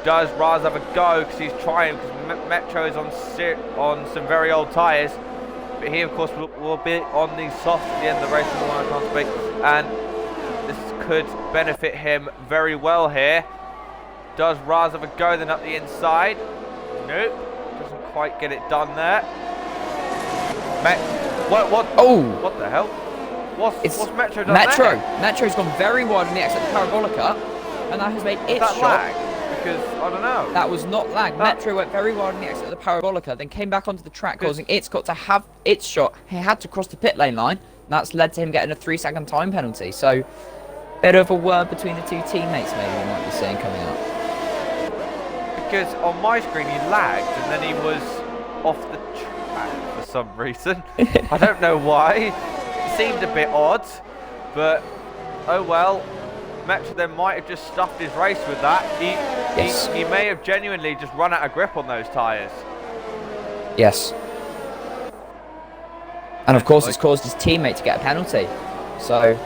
S1: Does Raz have a go? Because he's trying, because Metro is on some very old tyres. But he, of course, will be on the soft at the end of the race, the one I can't speak. And this could benefit him very well here. Does Raz have a go then up the inside? Nope. Doesn't quite get it done there. What? Oh! What the hell? What's Metro done there?
S2: Metro's gone very wide on the exit of the Parabolica, and that has made its shot.
S1: Lag? Because, I don't know.
S2: That was not lag. Metro went very wide on the exit of the Parabolica, then came back onto the track, causing it's got to have its shot. He had to cross the pit lane line, and that's led to him getting a 3-second time penalty. So, bit of a word between the two teammates maybe we might be seeing coming up.
S1: Because on my screen he lagged, and then he was off the track for some reason. I don't know why. It seemed a bit odd, but oh well. Metro then might have just stuffed his race with that. He may have genuinely just run out of grip on those tyres.
S2: Yes. And of course it's caused his teammate to get a penalty. So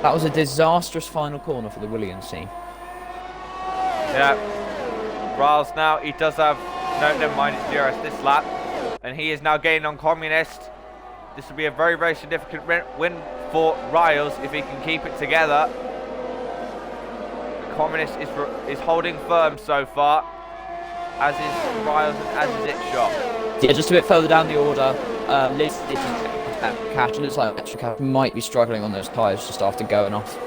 S2: that was a disastrous final corner for the Williams team.
S1: Yeah. Riles now, he does have, no, never mind, it's DRS this lap. And he is now gaining on Communist. This will be a very, very significant win for Riles if he can keep it together. Communist is holding firm so far, as is Riles and as is its shot.
S2: Yeah, just a bit further down the order, Liz did catch. It looks like Metro might be struggling on those tyres just after going off.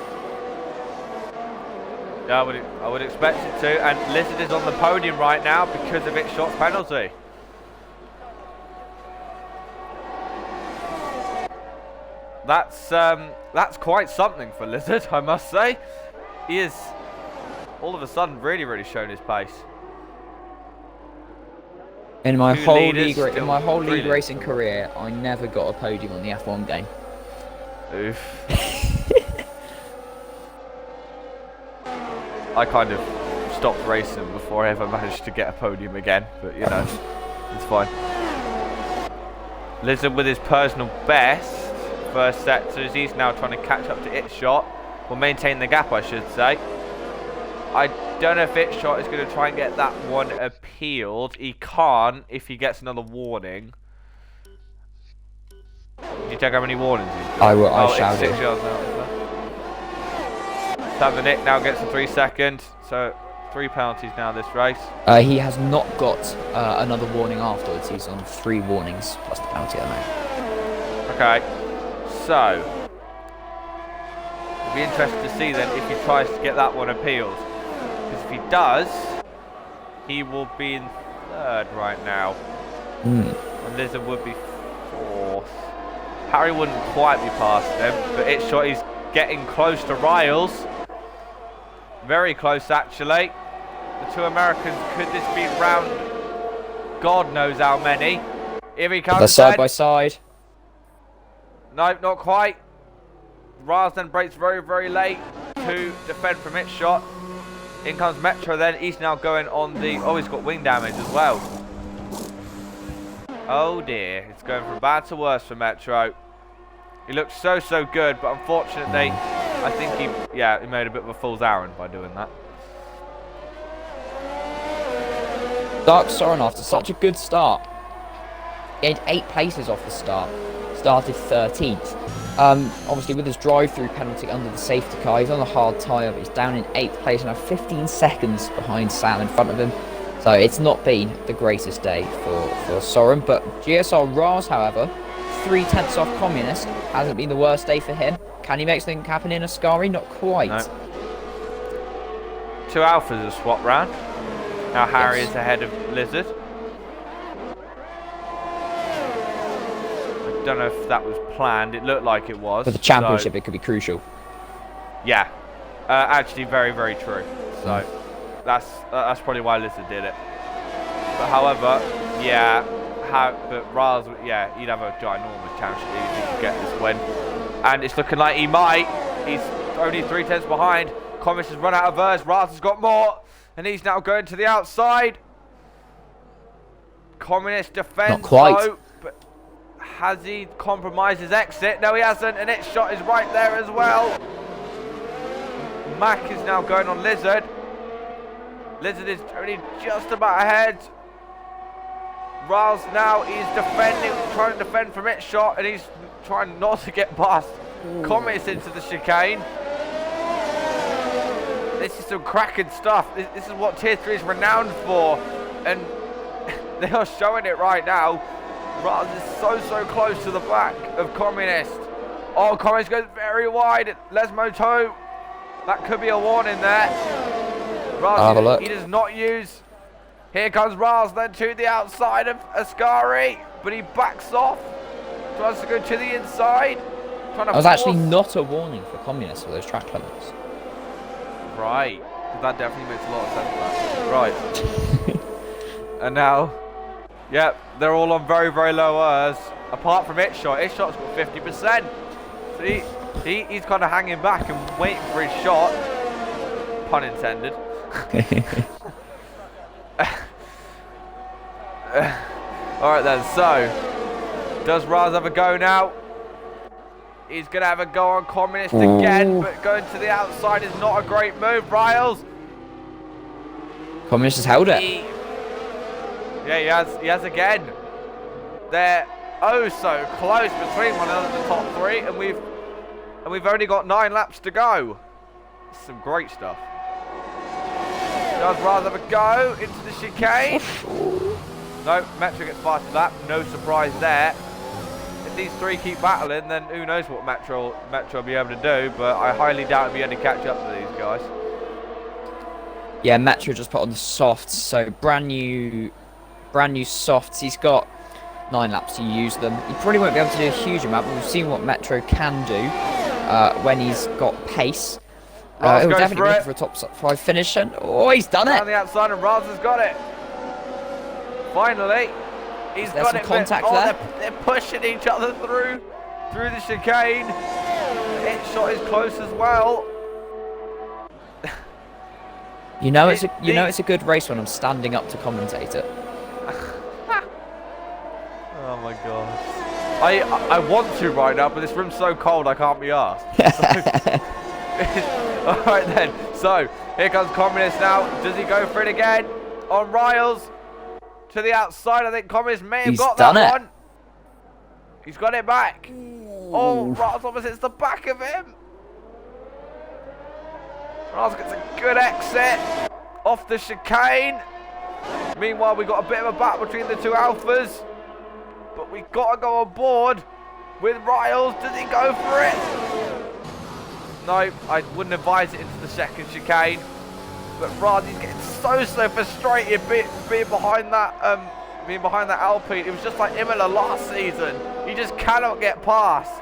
S1: Yeah, I would expect it to, and Lizard is on the podium right now because of its shot penalty. That's quite something for Lizard, I must say. He is all of a sudden really, really shown his pace.
S2: In my whole league racing career, I never got a podium on the F1 game.
S1: Oof. I kind of stopped racing before I ever managed to get a podium again, but you know, it's fine. Lizard with his personal best first set, so he's now trying to catch up to its shot, or maintain the gap, I should say. I don't know if it shot is going to try and get that one appealed. He can't if he gets another warning. Did you check how many warnings he's got?
S2: I will. I
S1: it's
S2: shall
S1: 6
S2: do.
S1: yards now. Nick now gets a 3 second, so 3 penalties now this race.
S2: He has not got another warning afterwards. He's on 3 warnings plus the penalty at the moment.
S1: Okay, so it'll be interesting to see then if he tries to get that one appealed. Because if he does, he will be in 3rd right now. And Lizard would be 4th. Harry wouldn't quite be past him, but it's shot. He's getting close to Riles. Very close, actually. The 2 Americans, could this be round God knows how many? Here he comes.
S2: They're side by side.
S1: No, not quite. Riles then breaks very, very late to defend from its shot. In comes Metro then. He's now going on the... Oh, he's got wing damage as well. Oh dear. It's going from bad to worse for Metro. He looks so, so good, but unfortunately, I think he made a bit of a fool's errand by doing that.
S2: Dark Soren, after such a good start, gained 8 places off the start. Started 13th. Obviously, with his drive-through penalty under the safety car, he's on a hard tyre, but he's down in 8th place and now 15 seconds behind Sam in front of him. So it's not been the greatest day for Soren. But GSR Ras, however, 3/10 off Communist, hasn't been the worst day for him. Can he make something happen in Ascari? Not quite.
S1: No. 2 Alphas have swapped round. Now Harry is ahead of Lizard. I don't know if that was planned. It looked like it was.
S2: For the championship, it could be crucial.
S1: Yeah, actually, very, very true. So that's probably why Lizard did it. But however, but Riles, he'd have a ginormous championship if he could get this win. And it's looking like he might. He's only 3/10 behind. Commerce has run out of verse. Riles has got more. And he's now going to the outside. Communist defends.
S2: Not quite.
S1: Though, but has he compromised his exit? No, he hasn't. And its shot is right there as well. Mac is now going on Lizard. Lizard is only just about ahead. Riles now is defending, trying to defend from its shot, and he's trying not to get past. Communist into the chicane. This is some cracking stuff. This is what Tier 3 is renowned for, and they are showing it right now. Riles is so close to the back of Communist. Oh, Communist goes very wide. Lesmo toe. That could be a warning there. Riles, he does not use. Here comes Riles then to the outside of Ascari, but he backs off. Tries to go to the inside. That was
S2: actually not a warning for Communists for those track limits.
S1: Right. That definitely makes a lot of sense. Right. And now, they're all on very, very low Rs. Apart from its shot. Its shot's got 50%. So he's kind of hanging back and waiting for his shot. Pun intended. Alright then, so does Raz have a go now? He's going to have a go on Communist again, but going to the outside is not a great move. Riles.
S2: Communist has held it.
S1: He has again. They're oh so close between one another, the top 3, and we've only got 9 laps to go. Some great stuff. Does Raz have a go into the chicane? No, Metro gets past that. No surprise there. If these 3 keep battling, then who knows what Metro will be able to do, but I highly doubt he'll be able to catch up to these guys.
S2: Yeah, Metro just put on the softs, so brand new softs. He's got 9 laps to use them. He probably won't be able to do a huge amount, but we've seen what Metro can do when he's got pace. He'll definitely be looking for a top 5 finish, and he's done it!
S1: On the outside, and Raz has got it. Finally, he's got it.
S2: Contact there.
S1: They're pushing each other through the chicane. Its shot is close as well.
S2: You know it's a good race when I'm standing up to commentate it.
S1: Oh my god. I want to right now, but this room's so cold I can't be asked. Alright then, so Here comes Communist now. Does he go for it again? On Riles. To the outside. I think Communist may have got that one. He's got it back. Oh, Riles almost hits the back of him. Riles gets a good exit. Off the chicane. Meanwhile, we've got a bit of a battle between the two alphas. But we've got to go on board with Riles. Does he go for it? No, I wouldn't advise it into the second chicane. But Razi's getting so frustrated being behind that Alpine. It was just like Imola last season. He just cannot get past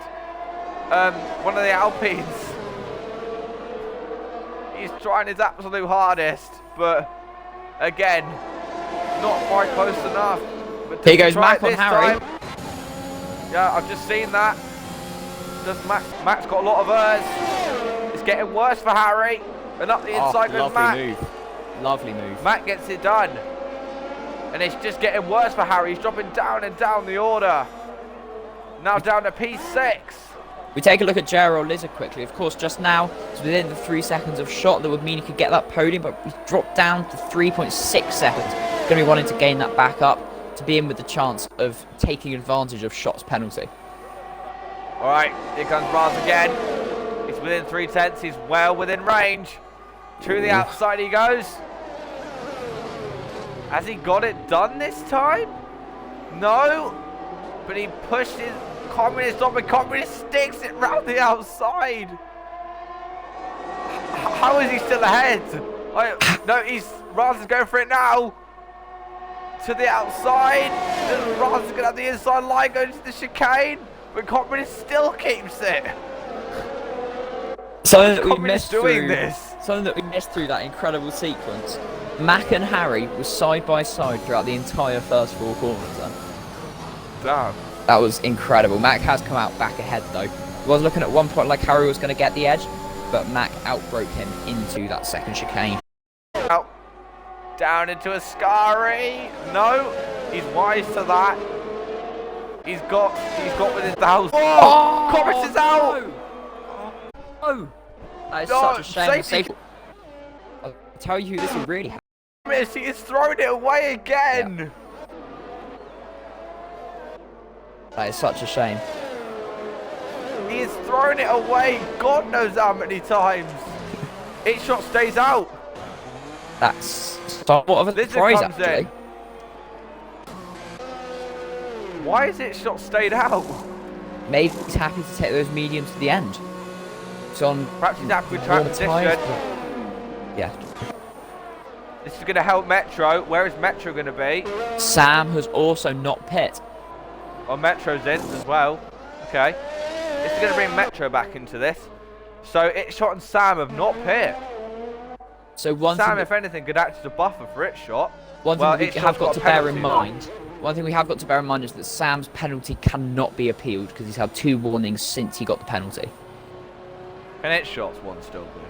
S1: one of the Alpines. He's trying his absolute hardest, but again, not quite close enough. But
S2: here goes Mac on Harry.
S1: Yeah, I've just seen that. Mac's got a lot of hers. It's getting worse for Harry. And up the inside goes Mac.
S2: Lovely move.
S1: Mac gets it done. And it's just getting worse for Harry. He's dropping down and down the order. Now down to P6.
S2: We take a look at Gerald Lizard quickly. Of course, just now, it's within the 3 seconds of shot that would mean he could get that podium, but we dropped down to 3.6 seconds. Going to be wanting to gain that back up to be in with the chance of taking advantage of Shot's penalty.
S1: All right, here comes Braz again. He's within 3/10. He's well within range. To the outside he goes. Has he got it done this time? No. But he pushes Communist on, but Communist sticks it round the outside. How is he still ahead? No, Raz is going for it now. To the outside. Raz is going to have the inside line going to the chicane. But Communist still keeps it.
S2: Something that we missed through that incredible sequence. Mac and Harry were side by side throughout the entire first 4 corners then.
S1: Damn.
S2: That was incredible. Mac has come out back ahead though. He was looking at one point like Harry was going to get the edge, but Mac outbroke him into that second chicane.
S1: Out. Down into Ascari. No, he's wise to that. He's got with his 1,000. Oh, Communist is out.
S2: Oh, that is such a shame. Safety. I'll tell you who this will really happen.
S1: Communist, he has thrown it away again.
S2: Yeah. That is such a shame.
S1: He has thrown it away God knows how many times. Each shot stays out.
S2: That's somewhat of a surprise, actually.
S1: Why is it shot stayed out?
S2: Maybe he's happy to take those mediums to the end. It's on.
S1: Perhaps he's happy with track position.
S2: Yeah.
S1: This is going to help Metro. Where is Metro going to be?
S2: Sam has also not pit.
S1: Oh, Metro's in as well. Okay. This is going to bring Metro back into this. So It's Shot and Sam have not pit.
S2: So
S1: Sam, if anything, could act as a buffer for It's Shot.
S2: One thing we have got to bear in mind. One thing we have got to bear in mind is that Sam's penalty cannot be appealed because he's had 2 warnings since he got the penalty.
S1: And It's Shot's one still be?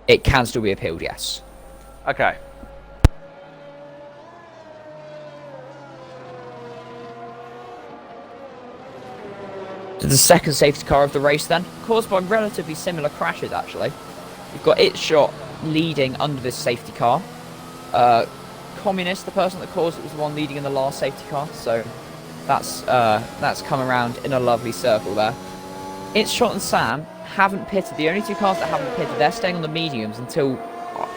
S2: It can still be appealed, yes.
S1: Okay.
S2: The second safety car of the race then, caused by relatively similar crashes actually. You've got It's Shot leading under this safety car. Communist, the person that caused it, was the one leading in the last safety car, so that's come around in a lovely circle there. It's Shot and Sam haven't pitted. The only 2 cars that haven't pitted, they're staying on the mediums until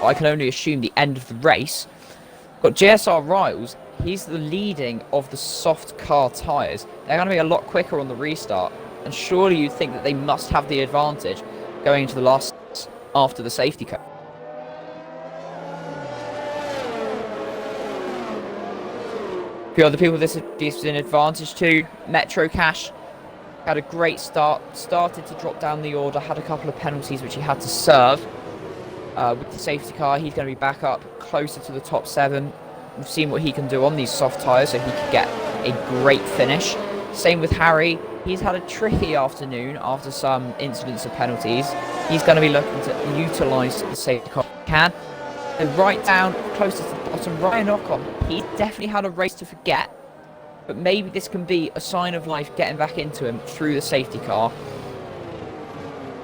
S2: I can only assume the end of the race. Got GSR Riles. He's the leading of the soft car tyres. They're going to be a lot quicker on the restart, and surely you'd think that they must have the advantage going into the last after the safety car. A few other people this is an advantage to. Metro Cash had a great start, started to drop down the order, had a couple of penalties which he had to serve. With the safety car, he's going to be back up closer to the top 7. We've seen what he can do on these soft tyres, so he could get a great finish. Same with Harry. He's had a tricky afternoon after some incidents of penalties. He's going to be looking to utilise the safety car he can. And right down, closer to the bottom, Ryan Ocon. He's definitely had a race to forget, but maybe this can be a sign of life getting back into him through the safety car.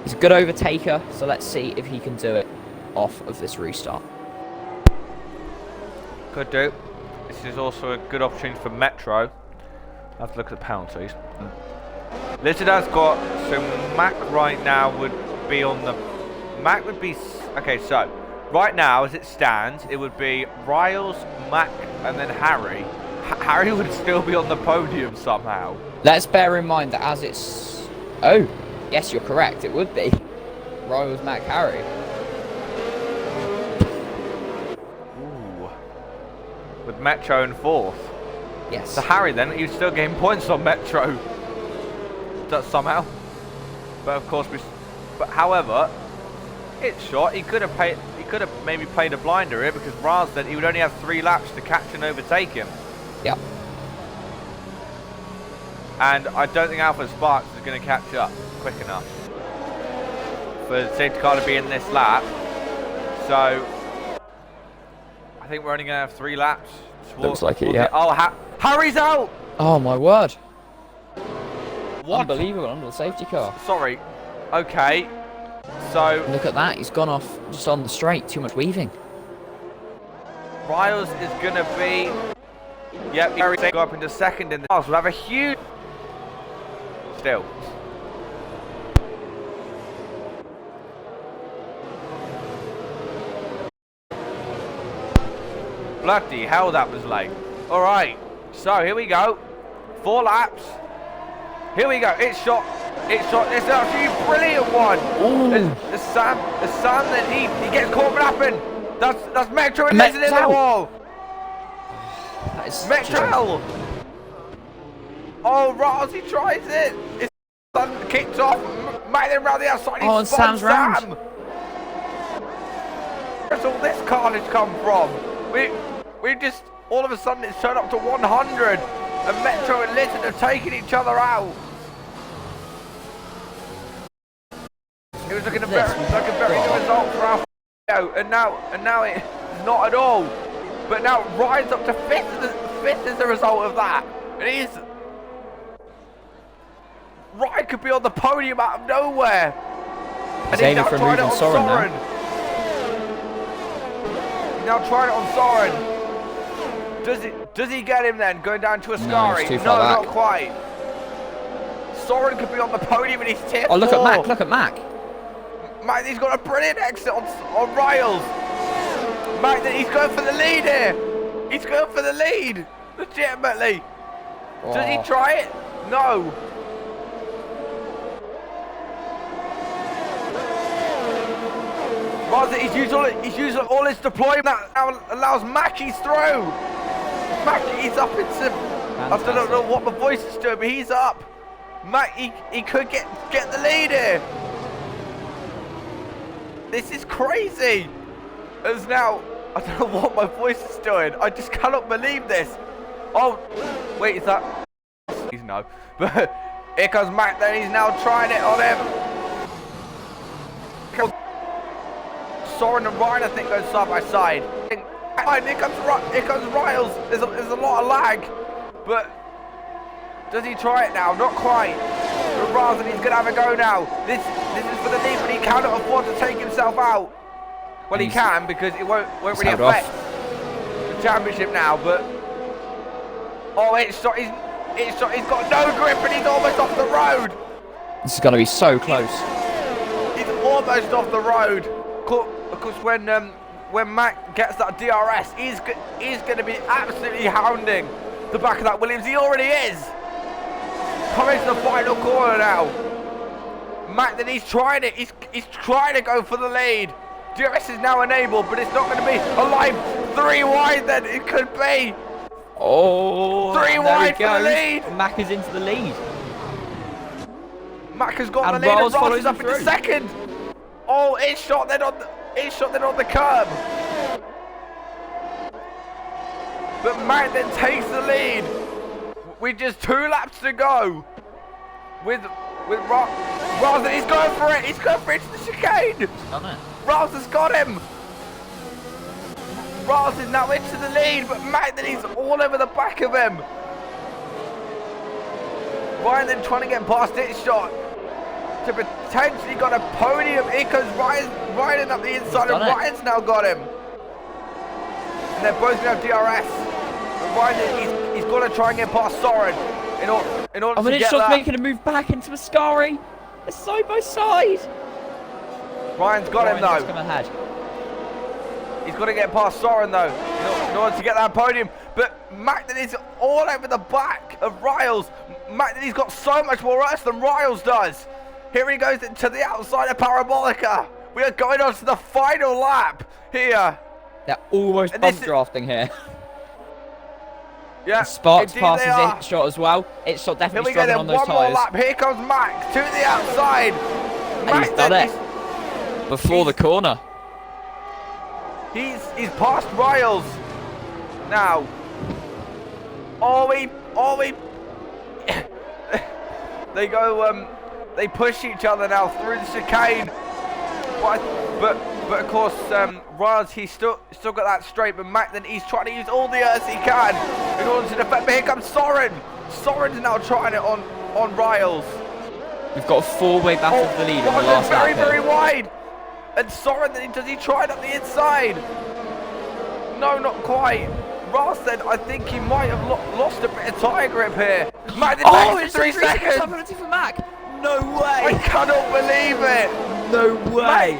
S2: He's a good overtaker, so let's see if he can do it. off of this restart.
S1: Could do. This is also a good opportunity for Metro. Let's look at the penalties. Lizard has got, so Mac right now would be on the, Mac would be, okay, so right now as it stands, it would be Riles, Mac, and then Harry. Harry would still be on the podium somehow.
S2: Let's bear in mind that as it's, oh, yes, you're correct, it would be Riles, Mac, Harry.
S1: Ooh. With Metro in fourth.
S2: Yes.
S1: So Harry then, he was still getting points on Metro. That somehow. But of course but however, it's shot. He could have maybe played a blinder here because Raz said he would only have 3 laps to catch and overtake him.
S2: Yep.
S1: And I don't think Alpha Sparks is going to catch up quick enough for the safety car to be in this lap. So I think we're only going to have 3 laps.
S2: Looks like it, yeah.
S1: Oh, Harry's out!
S2: Oh my word.
S1: What?
S2: Unbelievable under the safety car.
S1: Sorry. Okay. So
S2: Look at that, he's gone off just on the straight, too much weaving.
S1: Riles is going to be... Yep, Harry go up into second in the cars. We'll have a huge... Still. Bloody hell, that was late. Alright, so here we go. 4 laps. Here we go. It's shot. It's shot. It's actually a brilliant one. The Sam then he gets caught napping. That's Metro and Lizard in the wall.
S2: That is
S1: Metro. Oh, Ross, he tries it. His son kicked off. Made him round the outside.
S2: Oh, and Sam's round.
S1: Where's all this carnage come from? We just all of a sudden it's turned up to 100. And Metro and Lizard are taking each other out. It was looking like a very good result for Alfa, and now it's not at all. But now rides up to fifth as a result of that. And he's Ryan could be on the podium out of nowhere. And he's now trying it on Soren. He's now trying it on Soren. Does he get him then? Going down to Ascari?
S2: No, not
S1: quite. Soren could be on the podium and he's tier 4.
S2: Oh, look at Mac, look at Mac.
S1: Mac, he's got a brilliant exit on Riles. Mac, he's going for the lead here. He's going for the lead. Legitimately. Oh. Does he try it? No. Rather, he's used all his deployment that now allows Mackey's through. Mackey's up into... Fantastic. I don't know what my voice is doing, but he's up. Mac, he could get the lead here. This is crazy. As now, I don't know what my voice is doing. I just cannot believe this. Oh, wait, is that... He's no. But here comes Mac then. He's now trying it on him. Soren and Ryan, I think, go side by side. Here comes Riles. There's a lot of lag. But does he try it now? Not quite. But rather than he's going to have a go now. This is for the lead, but he cannot afford to take himself out. Well, he can because it won't really affect the championship now. But oh, it's shot. He's got no grip and he's almost off the road.
S2: This is going to be so close.
S1: He's almost off the road. Of course, when Mac gets that DRS, he's going to be absolutely hounding the back of that Williams. He already is. Coming to the final corner now. Mac, then he's trying it. He's trying to go for the lead. DRS is now enabled, but it's not going to be alive. 3 wide then, it could be.
S2: Oh,
S1: 3 wide for the lead.
S2: Mac is into the lead.
S1: Mac has got the lead and Ross is up into second. Oh, it's shot then on the curb. But Mac then takes the lead with just 2 laps to go. With Ross, he's going for it. He's going for it to the chicane.
S2: Done it.
S1: Ross has got him. Ross is now into the lead, but Mac then he's all over the back of him. Ryan then trying to get past it shot. to potentially got a podium. Here comes Ryan riding up the inside, and Ryan's now got him. And they're both going to have DRS. But Ryan, he's got to try and get past Soren in order to get that.
S2: Making a move back into Ascari. They're side by side.
S1: Ryan's got him though.
S2: Come ahead.
S1: He's got to get past Soren though in order to get that podium. But McNally's all over the back of Riles. McNally's got so much more rust than Riles does. Here he goes to the outside of Parabolica. We are going on to the final lap here.
S2: They're almost bump drafting here.
S1: Yeah,
S2: Sparks passes it shot as well. It's shot definitely struggling on those
S1: one
S2: tyres.
S1: More lap. Here comes Max to the outside.
S2: And he's done it before the corner.
S1: He's past Riles now. They go. They push each other now through the chicane. But of course, Riles, he's still got that straight. But Mac, then he's trying to use all the earth he can in order to defend. But here comes Soren. Soren's now trying it on Riles.
S2: We've got a four-way battle for the lead in the last lap.
S1: Very wide. And Soren, does he try it up the inside? No, not quite. Riles said, I think he might have lost a bit of tyre grip here. Mac,
S2: it's
S1: 3 seconds.
S2: Penalty for Mac. No way.
S1: I cannot believe it.
S2: No way.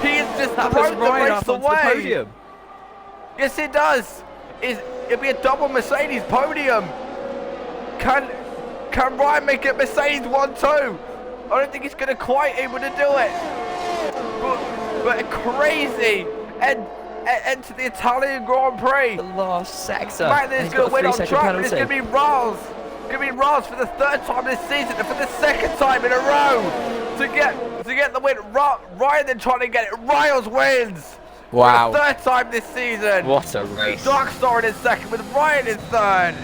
S1: He has just thrown the race away.
S2: The podium.
S1: Yes, it does. It'll be a double Mercedes podium. Can Ryan make it Mercedes 1-2? I don't think he's going to quite able to do it. But a crazy end to the Italian Grand Prix.
S2: The last sector.
S1: McNally's going to win on track, but it's going to be Riles. It's going to be Riles for the third time this season and for the second time in a row to get the win. Ryan then trying to get it. Riles wins.
S2: Wow.
S1: For the third time this season.
S2: What a race.
S1: Dark Star in second with Ryan in third.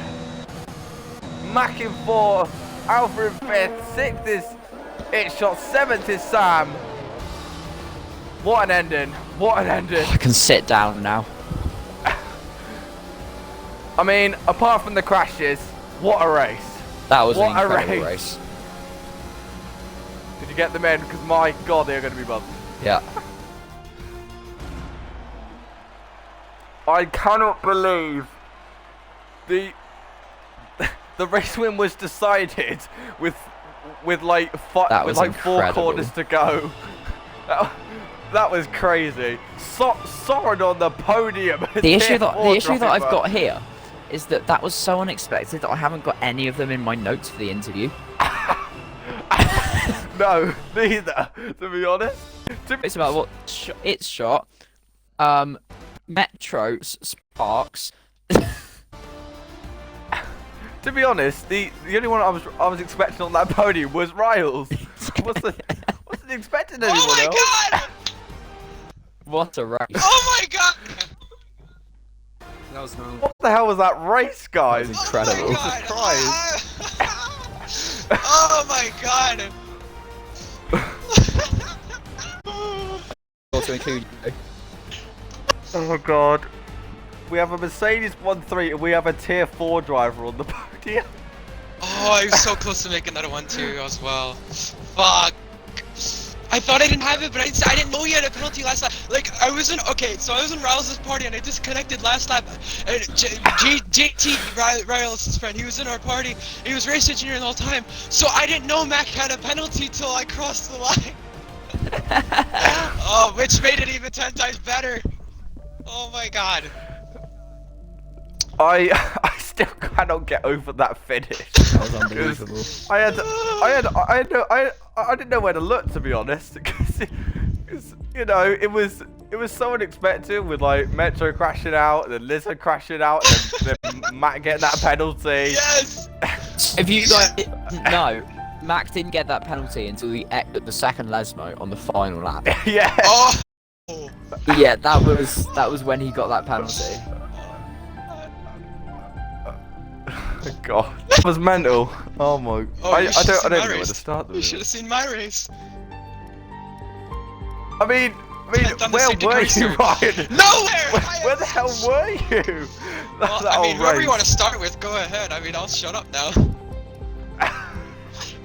S1: Mac in fourth. Alpha in fifth. Sixth is It Shot. Seventh is Sam. What an ending. What an ending.
S2: I can sit down now.
S1: I mean, apart from the crashes, what a race.
S2: That was an incredible race.
S1: Did you get them in? Because my God, they're going to be bumped.
S2: Yeah.
S1: I cannot believe the race win was decided with like 4 corners to go. That was crazy. Soren on the podium.
S2: The issue that I've got here is that was so unexpected that I haven't got any of them in my notes for the interview.
S1: No, neither. To be honest.
S2: It's about what it's shot. Metro Sparks.
S1: To be honest, the only one I was expecting on that podium was Riles. Wasn't expecting anyone else.
S3: Oh my God!
S2: What a race!
S3: Oh my God!
S4: That was normal.
S1: What the hell was that race, guys?
S2: That was incredible.
S3: Oh my God!
S2: Also include you.
S1: Oh God. We have a Mercedes 1-3 and we have a tier 4 driver on the podium.
S3: Oh, I was so close to making that a 1-2 as well. Fuck. I thought I didn't have it, but I didn't know he had a penalty last lap. Like, I was in Riles' party and I disconnected last lap. And JT, Riles' friend, he was in our party. He was race engineering the whole time. So I didn't know Mac had a penalty till I crossed the line. Oh, which made it even 10 times better. Oh my God.
S1: I still cannot get over that finish.
S2: That was unbelievable.
S1: I didn't know where to look, to be honest, because you know it was so unexpected with like Metro crashing out and then Lizzo crashing out and then Matt getting that penalty.
S3: Yes.
S2: If you guys no, Max didn't get that penalty until the second Lesmo on the final lap.
S1: Yeah.
S3: Oh.
S2: Yeah, that was when he got that penalty.
S1: God, that was mental. Oh my! I don't know where to start.
S3: You should have seen my race.
S1: I mean, where were you, Ryan?
S3: Nowhere.
S1: Where the hell were you?
S3: Well, I mean, whoever you want to start with, go ahead. I mean, I'll shut up now.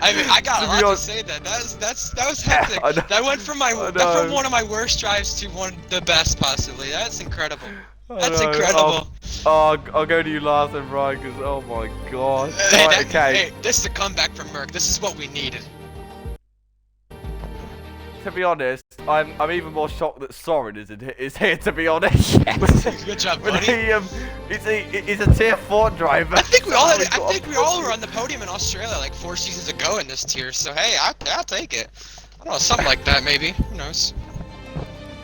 S3: I mean, I got
S1: To
S3: a
S1: be
S3: lot to
S1: honest-
S3: say then. That was hectic.
S1: I know.
S3: That went from
S1: I
S3: from
S1: know.
S3: one of my worst drives to the best possibly. That's incredible.
S1: I
S3: That's
S1: know.
S3: incredible.
S1: I'll go to you last and Ryan, because oh my god.
S3: Hey,
S1: Alright, okay.
S3: hey, this is a comeback from Merc. This is what we needed.
S1: To be honest, I'm even more shocked that Soren is here. To be honest,
S3: Good job,
S1: when
S3: buddy.
S1: he's a tier 4 driver.
S3: I think we all
S1: Oh
S3: had,
S1: my
S3: I
S1: God.
S3: think we all were on the podium in Australia like 4 seasons ago in this tier. So hey, I'll take it. I don't know, something like that maybe. Who knows?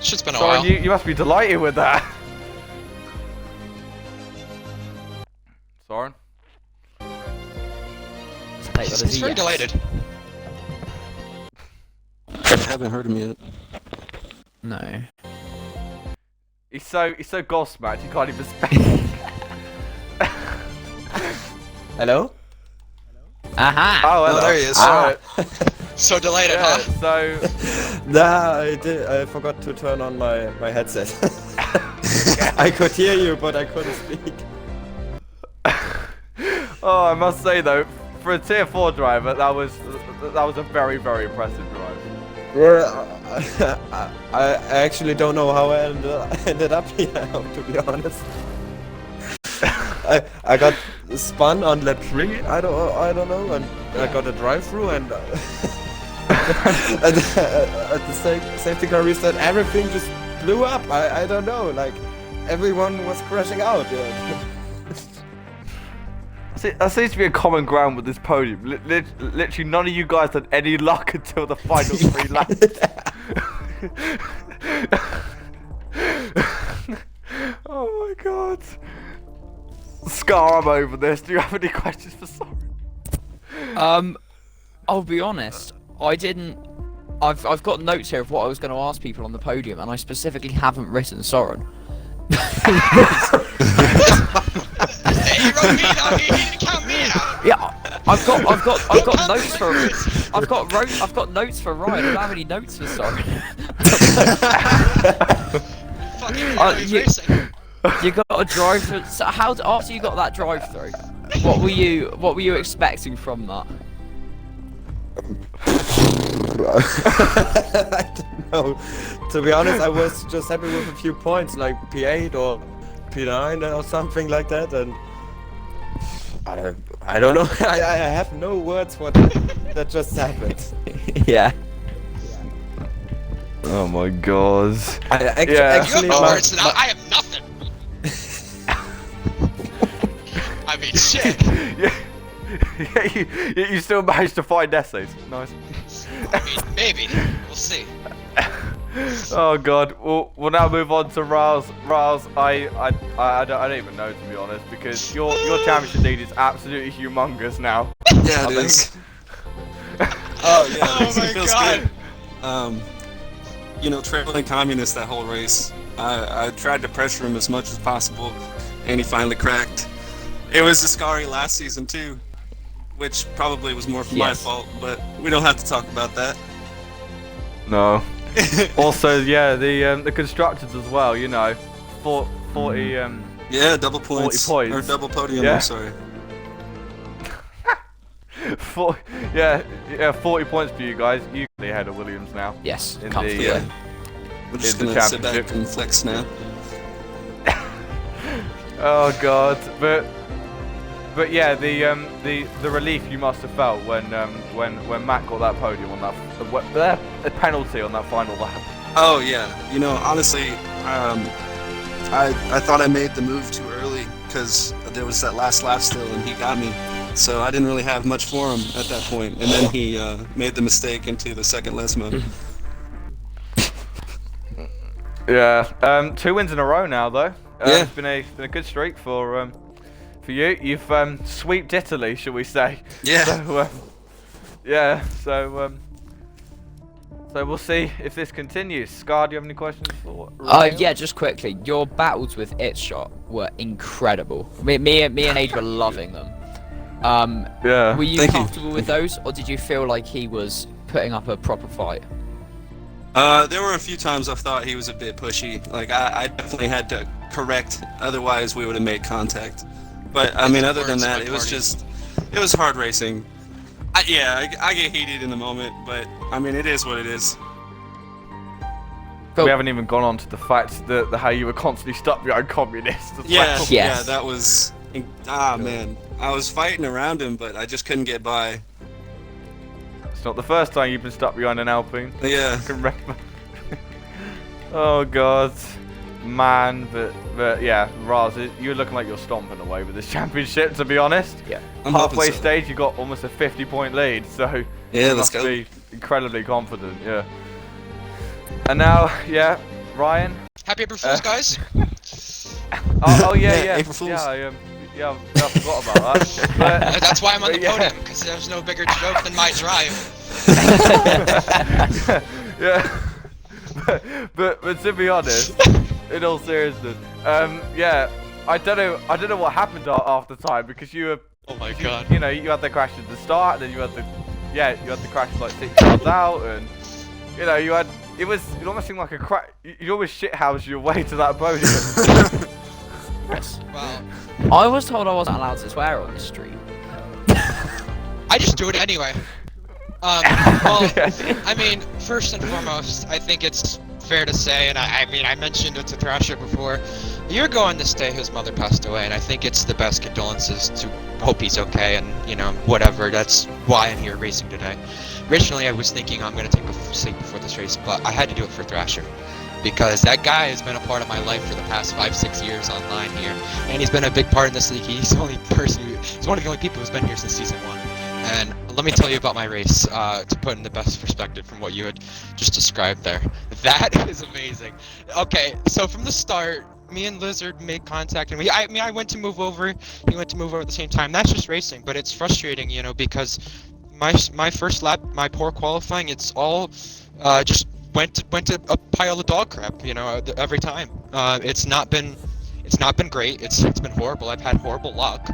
S3: Shit's been a
S1: Soren,
S3: while.
S1: you must be delighted with that. Soren.
S2: Take that as
S3: He's
S2: a
S3: very
S2: yes.
S3: delighted.
S4: I haven't heard him yet.
S2: No.
S1: He's so gobsmacked he can't even speak.
S4: Hello?
S2: Aha!
S1: Oh, hello.
S4: there he is.
S1: Alright.
S3: So delighted,
S1: Yeah,
S3: huh?
S1: so
S4: Nah, I forgot to turn on my headset. I could hear you, but I couldn't speak.
S1: oh, I must say though, for a tier 4 driver, that was a very, very impressive drive.
S4: Well, I actually don't know how I ended up here, to be honest. I got spun on lap 3, I don't know, and I got a drive-through, and at the safety car restart, everything just blew up. I don't know, like everyone was crashing out. Yeah.
S1: That seems to be a common ground with this podium. Literally, none of you guys had any luck until the final 3 laps. oh my god. Scar, I'm over this. Do you have any questions for Soren?
S2: I'll be honest. I didn't. I've got notes here of what I was going to ask people on the podium, and I specifically haven't written Soren.
S3: Hey, he wrote me out. He didn't count me out.
S2: Yeah, I've got notes for. I've got notes for Ryan. I don't have any notes for Soren.
S3: Fucking he's
S2: you-
S3: racing.
S2: You got a drive through. So how after you got that drive through, what were you expecting from that?
S4: I don't know. To be honest, I was just happy with a few points, like P8 or P9 or something like that, and I don't know. I have no words for that just happened.
S2: Yeah.
S1: Oh my god. Yeah.
S3: You
S4: Actually,
S3: have no
S4: my-
S3: words, and I have nothing. I mean, shit.
S1: yeah, you still managed to find essays. Nice.
S3: I mean, maybe. We'll see.
S1: Oh god. We'll now move on to Riles. Riles, I don't even know, to be honest, because your championship lead is absolutely humongous now.
S4: Yeah, it is. Oh yeah,
S3: Oh
S4: it
S3: my
S4: feels
S3: God.
S4: good. You know, trailing communist that whole race. I tried to pressure him as much as possible, and he finally cracked. It was Ascari last season too, which probably was more from my
S2: Yes.
S4: fault, but we don't have to talk about that.
S1: No. Also, yeah, the constructors as well. You know, 40.
S4: Yeah, double points.
S1: 40
S4: Or
S1: points.
S4: double podium,
S1: Yeah.
S4: I'm sorry.
S1: 40 points for you guys. You the head of Williams now.
S2: Yes.
S1: In the,
S2: Comfortably.
S4: Yeah. We're just
S1: in the
S4: gonna sit back
S1: championship.
S4: and flex now.
S1: Oh god, but yeah, the relief you must have felt when Matt got that podium on that the penalty on that final lap.
S4: Oh yeah, you know, honestly, I thought I made the move too early because there was that last lap still, and he got me. So I didn't really have much for him at that point, and then he made the mistake into the second less mode.
S1: Yeah, 2 wins in a row now though.
S4: Yeah.
S1: It's been a good streak for you. You've sweeped Italy, shall we say?
S4: Yeah.
S1: So, yeah. So we'll see if this continues. Scar, do you have any questions for? Ryan?
S2: Yeah, just quickly. Your battles with Itshot were incredible. Me and Age were loving them.
S1: Yeah.
S2: Were you
S4: Thank you.
S2: comfortable with those, or did you feel like he was putting up a proper fight?
S4: There were a few times I thought he was a bit pushy. Like I definitely had to correct, otherwise we would have made contact. But I mean, other than
S3: Words
S4: that,
S3: by
S4: it was
S3: party.
S4: it was hard racing.
S5: I get heated in the moment, but I mean, it is what it is.
S2: Cool.
S1: We haven't even gone on to the fact that how you were constantly stuck behind communists. As
S5: Yeah,
S1: well.
S2: Yes.
S5: yeah, that was. Man, I was fighting around him, but I just couldn't get by.
S1: It's not the first time you've been stuck behind an Alpine.
S5: Yeah.
S1: I can remember. Oh god, man, but yeah, Raz, you're looking like you're stomping away with this championship. To be honest,
S2: Yeah.
S5: I'm
S1: halfway
S5: hoping so.
S1: stage you got almost a 50-point lead, so
S5: Yeah,
S1: you
S5: let's
S1: must
S5: go.
S1: be incredibly confident. Yeah. And now, yeah, Ryan.
S3: Happy April Fools, guys.
S1: Oh yeah,
S5: Yeah,
S1: yeah,
S5: April Fools.
S1: yeah. I forgot about that. But,
S3: That's why I'm on the
S1: yeah.
S3: podium, because there's no bigger joke than my drive.
S1: Yeah. but to be honest, in all seriousness, yeah, I don't know what happened after time because you were,
S3: Oh my god.
S1: you know, you had the crash at the start, and then you had the crash like 6 cars out, and you know, it almost seemed like a crash. You almost shithoused your way to that podium.
S2: Yes.
S3: Wow.
S2: I was told I wasn't allowed to swear on this stream.
S3: I just do it anyway. Well, I mean, first and foremost, I think it's fair to say, and I mean, I mentioned it to Thrasher before, a year ago on this day, his mother passed away, and I think it's the best condolences to hope he's okay, and, you know, whatever, that's why I'm here racing today. Originally, I was thinking I'm going to take a sleep before this race, but I had to do it for Thrasher. Because that guy has been a part of my life for the past 5-6 years online here, and he's been a big part in this league. He's the only person he's one of the only people who's been here since season 1. And let me tell you about my race, to put in the best perspective from what you had just described there. That is amazing. Okay, so from the start, me and Lizard made contact, and I went to move over, he went to move over at the same time. That's just racing, but it's frustrating, you know, because my first lap, my poor qualifying, it's all just went to a pile of dog crap, you know, every time. It's not been great. It's been horrible. I've had horrible luck,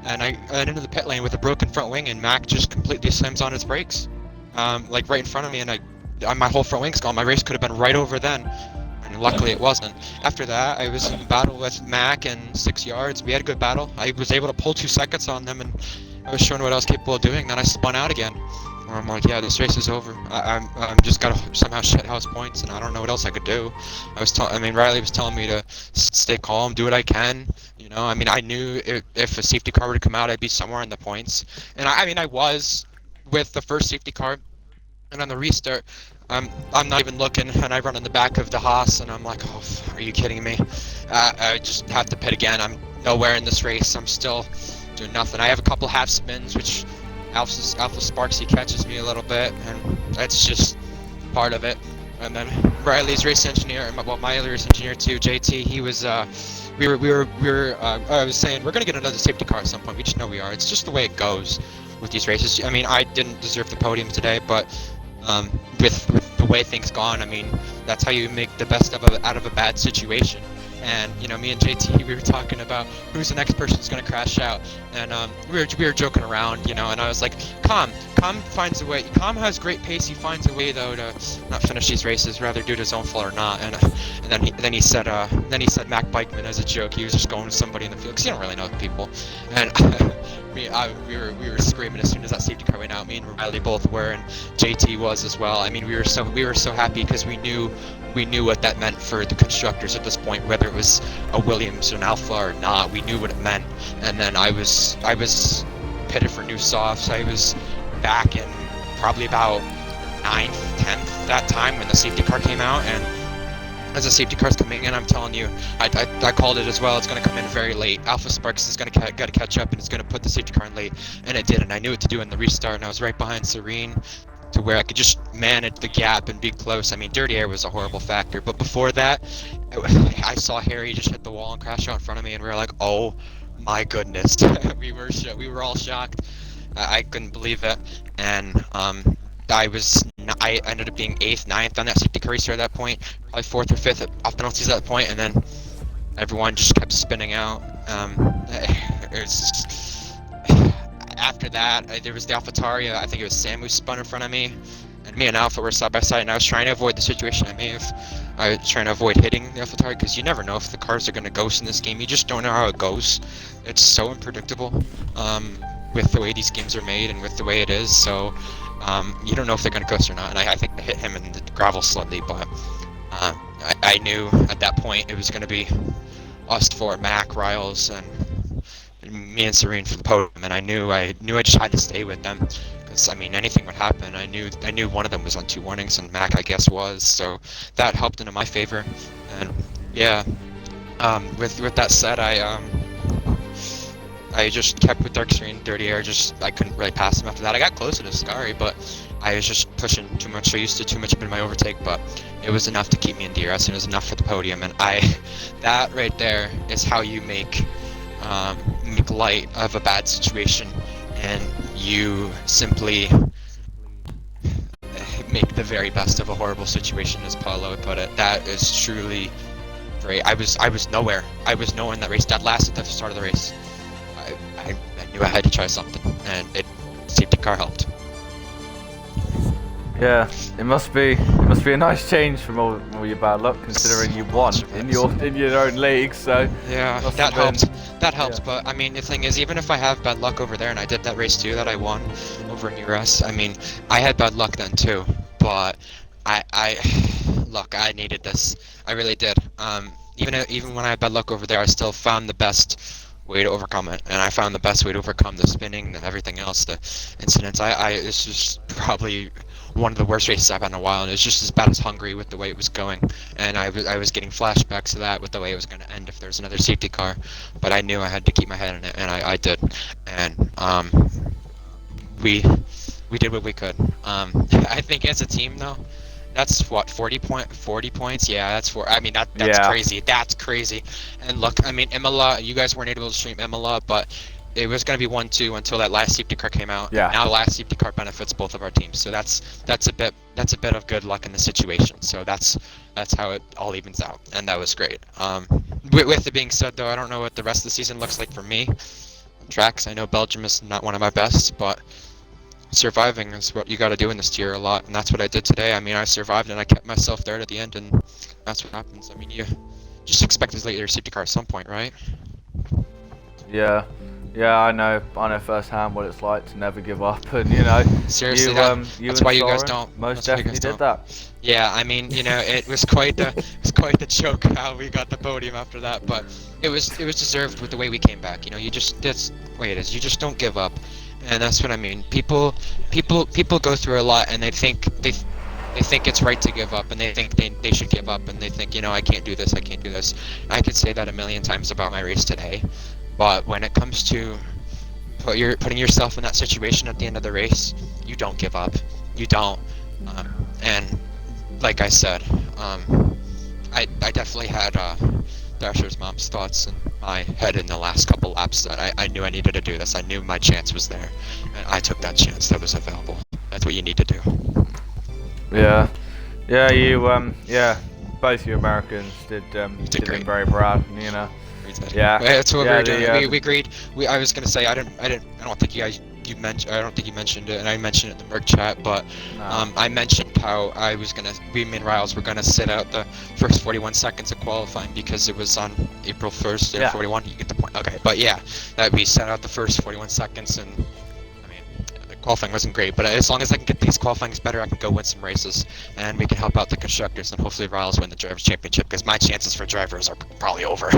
S3: and I went into the pit lane with a broken front wing, and Mac just completely slams on his brakes, like right in front of me, and my whole front wing's gone. My race could have been right over then, and luckily it wasn't. After that, I was in battle with Mac and 6 yards. We had a good battle. I was able to pull 2 seconds on them, and I was showing what I was capable of doing. Then I spun out again. I'm like, yeah, this race is over. I'm just gotta somehow shit house points, and I don't know what else I could do. I mean, Riley was telling me to stay calm, do what I can. You know, I mean, I knew if a safety car were to come out, I'd be somewhere in the points. And I mean, I was with the first safety car, and on the restart, I'm not even looking, and I run in the back of the Haas, and I'm like, oh, are you kidding me? I just have to pit again. I'm nowhere in this race. I'm still doing nothing. I have a couple half spins, which Alpha Sparks, he catches me a little bit, and that's just part of it. And then Riley's race engineer, well, my other race engineer too, JT, he was, I was saying, we're gonna get another safety car at some point. We just know we are. It's just the way it goes with these races. I mean, I didn't deserve the podium today, but with the way things gone, I mean, that's how you make the best out of a bad situation. And you know, me and JT, we were talking about who's the next person who's gonna crash out, and we were joking around, you know. And I was like, Calm finds a way. Calm has great pace. He finds a way though to not finish these races, rather due to his own fault or not. And then he said Mac Bikeman as a joke. He was just going to somebody in the field because you don't really know people. And we were screaming as soon as that safety car went out. Me and Riley both were, and JT was as well. I mean, we were so happy because we knew what that meant for the constructors at this point, whether it was a Williams or an Alpha or not. We knew what it meant. And then I was pitted for new softs. I was back in probably about 9th, 10th that time when the safety car came out. And as the safety car's coming in, I'm telling you, I called it as well. It's going to come in very late. Alpha Sparks is going to catch up, and it's going to put the safety car in late, and it did. And I knew what to do in the restart, and I was right behind Serene, to where I could just manage the gap and be close. I mean, dirty air was a horrible factor, but before that, I saw Harry just hit the wall and crash out in front of me, and we were like, oh my goodness. we were all shocked. I couldn't believe it, and I ended up being 8th, 9th on that safety car restart at that point, probably 4th or 5th off penalties at that point, and then everyone just kept spinning out. It was after that, there was the AlphaTauri. I think it was Sam who spun in front of me, and me and Alpha were side by side, and I was trying to avoid the situation. I was trying to avoid hitting the AlphaTauri, because you never know if the cars are going to ghost in this game. You just don't know how it goes. It's so unpredictable. with the way these games are made and with the way it is. So you don't know if they're going to coast or not. And I think I hit him in the gravel slightly, but I knew at that point it was going to be us four, Mac, Riles, and me and Serene for the podium. And I knew I just had to stay with them. Because, I mean, anything would happen. I knew one of them was on 2 warnings, and Mac, I guess, was. So that helped into my favor. And yeah, with that said, I just kept with Dark Screen, Dirty Air. I couldn't really pass him after that. I got closer to Scary, but I was just pushing too much. I used to too much in my overtake, but it was enough to keep me in DRS, and it was enough for the podium. And that right there is how you make light of a bad situation, and you simply make the very best of a horrible situation, as Paulo would put it. That is truly great. I was nowhere. I was nowhere in that race. That lasted at the start of the race. I knew I had to try something, and safety car helped.
S1: Yeah, it must be a nice change from all your bad luck, considering you won in your own league. So
S3: yeah, that helped. That helped. Yeah. But I mean, the thing is, even if I have bad luck over there, and I did that race too that I won over in US, I mean, I had bad luck then too. But look, I needed this. I really did. Even when I had bad luck over there, I still found the best way to overcome it, and I found the best way to overcome the spinning and everything else, the incidents. This was probably one of the worst races I've had in a while, and it was just as bad as Hungary with the way it was going, and I was getting flashbacks of that with the way it was going to end if there's another safety car, but I knew I had to keep my head in it, and I did, and we did what we could. I think as a team though, that's what 40 points. Yeah, that's that's crazy. That's crazy. And look, I mean, Imola, you guys weren't able to stream Imola, but it was going to be 1-2 until that last safety car came out.
S1: Yeah.
S3: Now the last safety car benefits both of our teams. So that's a bit of good luck in the situation. So that's how it all evens out, and that was great. With it being said though, I don't know what the rest of the season looks like for me. Tracks, I know Belgium is not one of my best, but surviving is what you got to do in this tier a lot, and that's what I did today. I mean, I survived and I kept myself there at the end, and that's what happens. I mean, you just expect to your safety car at some point, right?
S1: Yeah, I know firsthand what it's like to never give up, and
S3: seriously, that's why you guys don't.
S1: Most definitely did that.
S3: Yeah, I mean, it was quite the joke how we got the podium after that, but it was deserved with the way we came back. You just that's the way it is. You just don't give up. And that's what I mean. People go through a lot, and they think it's right to give up, and they think they should give up, and they think, I can't do this, I can't do this. I could say that a million times about my race today, but when it comes to putting yourself in that situation at the end of the race, you don't give up. You don't. And like I said, I definitely had Dasher's mom's thoughts in my head in the last couple laps that I knew I needed to do this. I knew my chance was there, and I took that chance that was available. That's what you need to do.
S1: Yeah, both you Americans did
S3: great.
S1: very proud, Yeah,
S3: that's what we were doing. We agreed. I was gonna say I don't think you mentioned it, and I mentioned it in the Merc chat, but
S1: no.
S3: I mentioned how we and Riles were gonna sit out the first 41 seconds of qualifying because it was on April 1st and 41. You get the point. Okay, but yeah, that we set out the first 41 seconds, and I mean, the qualifying wasn't great, but as long as I can get these qualifyings better, I can go win some races, and we can help out the constructors, and hopefully Riles win the drivers' championship, because my chances for drivers are probably over.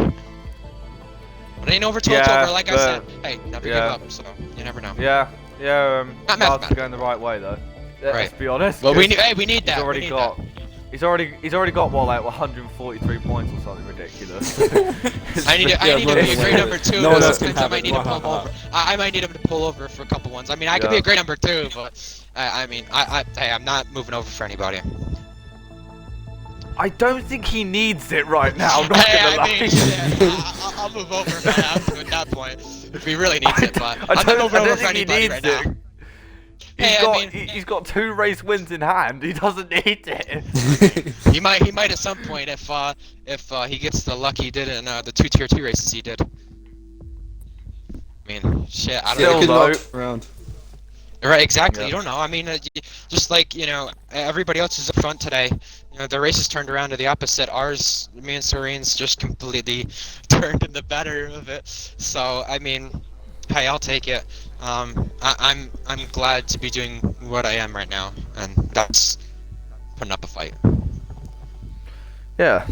S3: But it ain't over till it's over, like I said. Hey, never give up, so you never know.
S1: Riles is going the right way though. Let's be honest.
S3: Well, we need that.
S1: He's already got what, like 143 points or something ridiculous.
S3: I need to be a great number 2.
S4: No one else can
S3: I might need to pull him over. I might need him to pull over for a couple ones. I mean, I could be a great number 2, but I'm not moving over for anybody.
S1: I don't think he needs it right now. I'm not gonna lie.
S3: I'll move over if I have to at that point. If he really needs it, but I'm not moving over for anybody right now.
S1: He's got 2 race wins in hand. He doesn't need it.
S3: he might at some point if he gets the luck he did in the 2 tier 2 races he did. I mean, shit. I don't know.
S4: Around.
S3: Right, exactly.
S1: Yeah.
S3: You don't know. I mean, just like everybody else is up front today. The races turned around to the opposite. Ours, me and Serene's, just completely turned in the better of it. So I mean, Hey, I'll take it. I'm glad to be doing what I am right now, and that's putting up a fight.
S1: Yeah.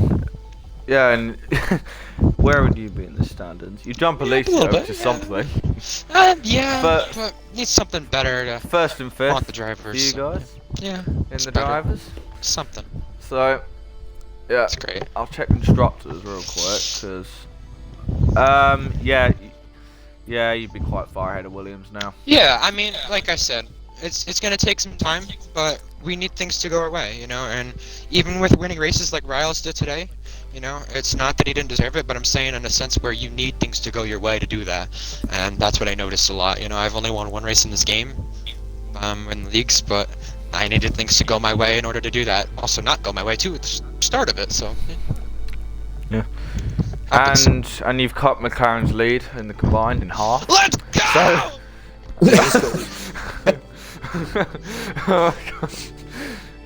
S1: Yeah, and where would you be in the standings? You jump
S3: Yeah, a
S1: Alicia,
S3: little bit,
S1: which is
S3: yeah.
S1: something.
S3: Yeah,
S1: But-
S3: but need something better to
S1: First and fifth
S3: want the
S1: for
S3: drivers.
S1: you guys
S3: Yeah,
S1: in
S3: it's
S1: the
S3: better.
S1: drivers.
S3: Something.
S1: So, yeah,
S3: It's great.
S1: I'll check constructors real quick, because, yeah, you'd be quite far ahead of Williams now.
S3: Yeah, I mean, like I said, it's gonna take some time, but we need things to go our way, you know. And even with winning races like Riles did today, you know, it's not that he didn't deserve it, but I'm saying in a sense where you need things to go your way to do that, and that's what I noticed a lot. You know, I've only won one race in this game, in the leagues, but I needed things to go my way in order to do that. Also, not go my way too at the start of it. So.
S1: Yeah.
S3: Happens.
S1: And you've cut McLaren's lead in the combined in half.
S3: Let's go!
S1: Oh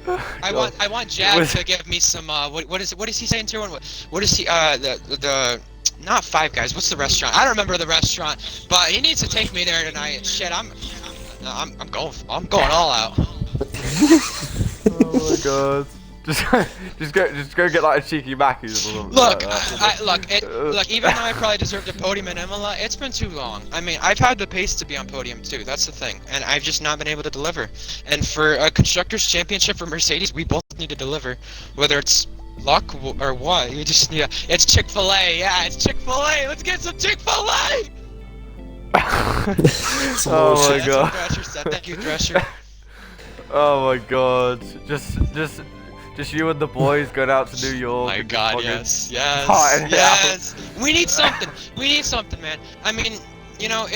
S1: my god.
S3: I want Jag to give me some what is he saying, Tier 1? What is he the not Five Guys, what's the restaurant? I don't remember the restaurant, but he needs to take me there tonight. Shit, I'm going all out.
S1: Oh my god. Just go get like a cheeky Mackies or something.
S3: Look,
S1: like that.
S3: look, even though I probably deserved a podium in Imola, it's been too long. I mean, I've had the pace to be on podium too, that's the thing, and I've just not been able to deliver. And for a Constructors' Championship for Mercedes, we both need to deliver, whether it's luck or what. You just need it's Chick-fil-A, yeah, it's Chick-fil-A, let's get some Chick-fil-A!
S1: Oh my
S3: That's what
S1: god.
S3: Thrasher said. Thank you, Thrasher.
S1: Oh my god. Just you and the boys going out to New York.
S3: My
S1: and
S3: god,
S1: fucking
S3: yes,
S1: partying it out.
S3: yes. We need something. We need something, man. I mean, you know,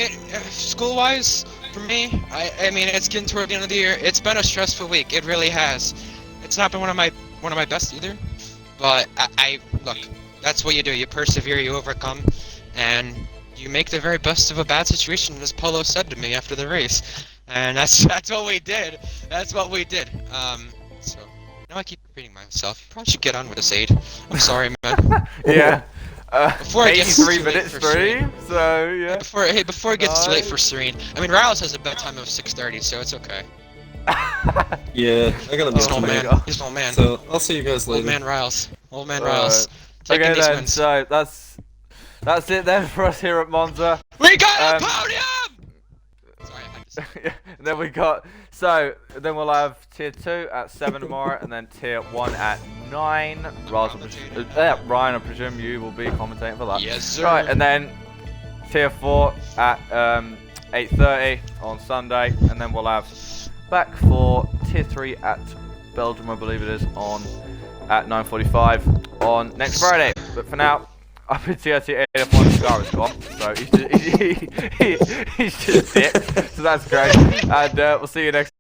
S3: school-wise, for me, I mean, it's getting toward the end of the year. It's been a stressful week. It really has. It's not been one of my best either. But I look. That's what you do. You persevere. You overcome, and you make the very best of a bad situation, as Polo said to me after the race. And that's what we did. That's what we did. So. Now I keep repeating myself. You probably should get on with this aid. I'm sorry, man.
S1: Yeah.
S3: Before it gets
S1: 83
S3: too late
S1: minutes
S3: for
S1: free,
S3: Serene.
S1: so yeah.
S3: Before it gets too late for Serene. I mean, Riles has a bedtime of 6:30, so it's okay.
S5: Yeah, I gotta be
S3: He's an old
S5: on
S3: man.
S1: God.
S3: He's an old man.
S5: So I'll see you guys
S3: Old
S5: later.
S3: man Riles. Old man
S1: Alright.
S3: Riles. Taking
S1: Okay
S3: these
S1: then,
S3: wins.
S1: so that's it then for us here at Monza.
S3: We got a
S1: um,
S3: podium! Sorry, I had to say.
S1: Yeah, and then we got then we'll have tier 2 at 7 tomorrow, and then tier 1 at 9. Ryan, I presume you will be commentating for that.
S3: Yes, sir.
S1: Right, and then tier 4 at 8:30 on Sunday, and then we'll have back for tier 3 at Belgium, I believe it is, at 9:45 on next Friday. But for now, up in TRT 8F1, Scar is gone, so he's just dipped, so that's great, and we'll see you next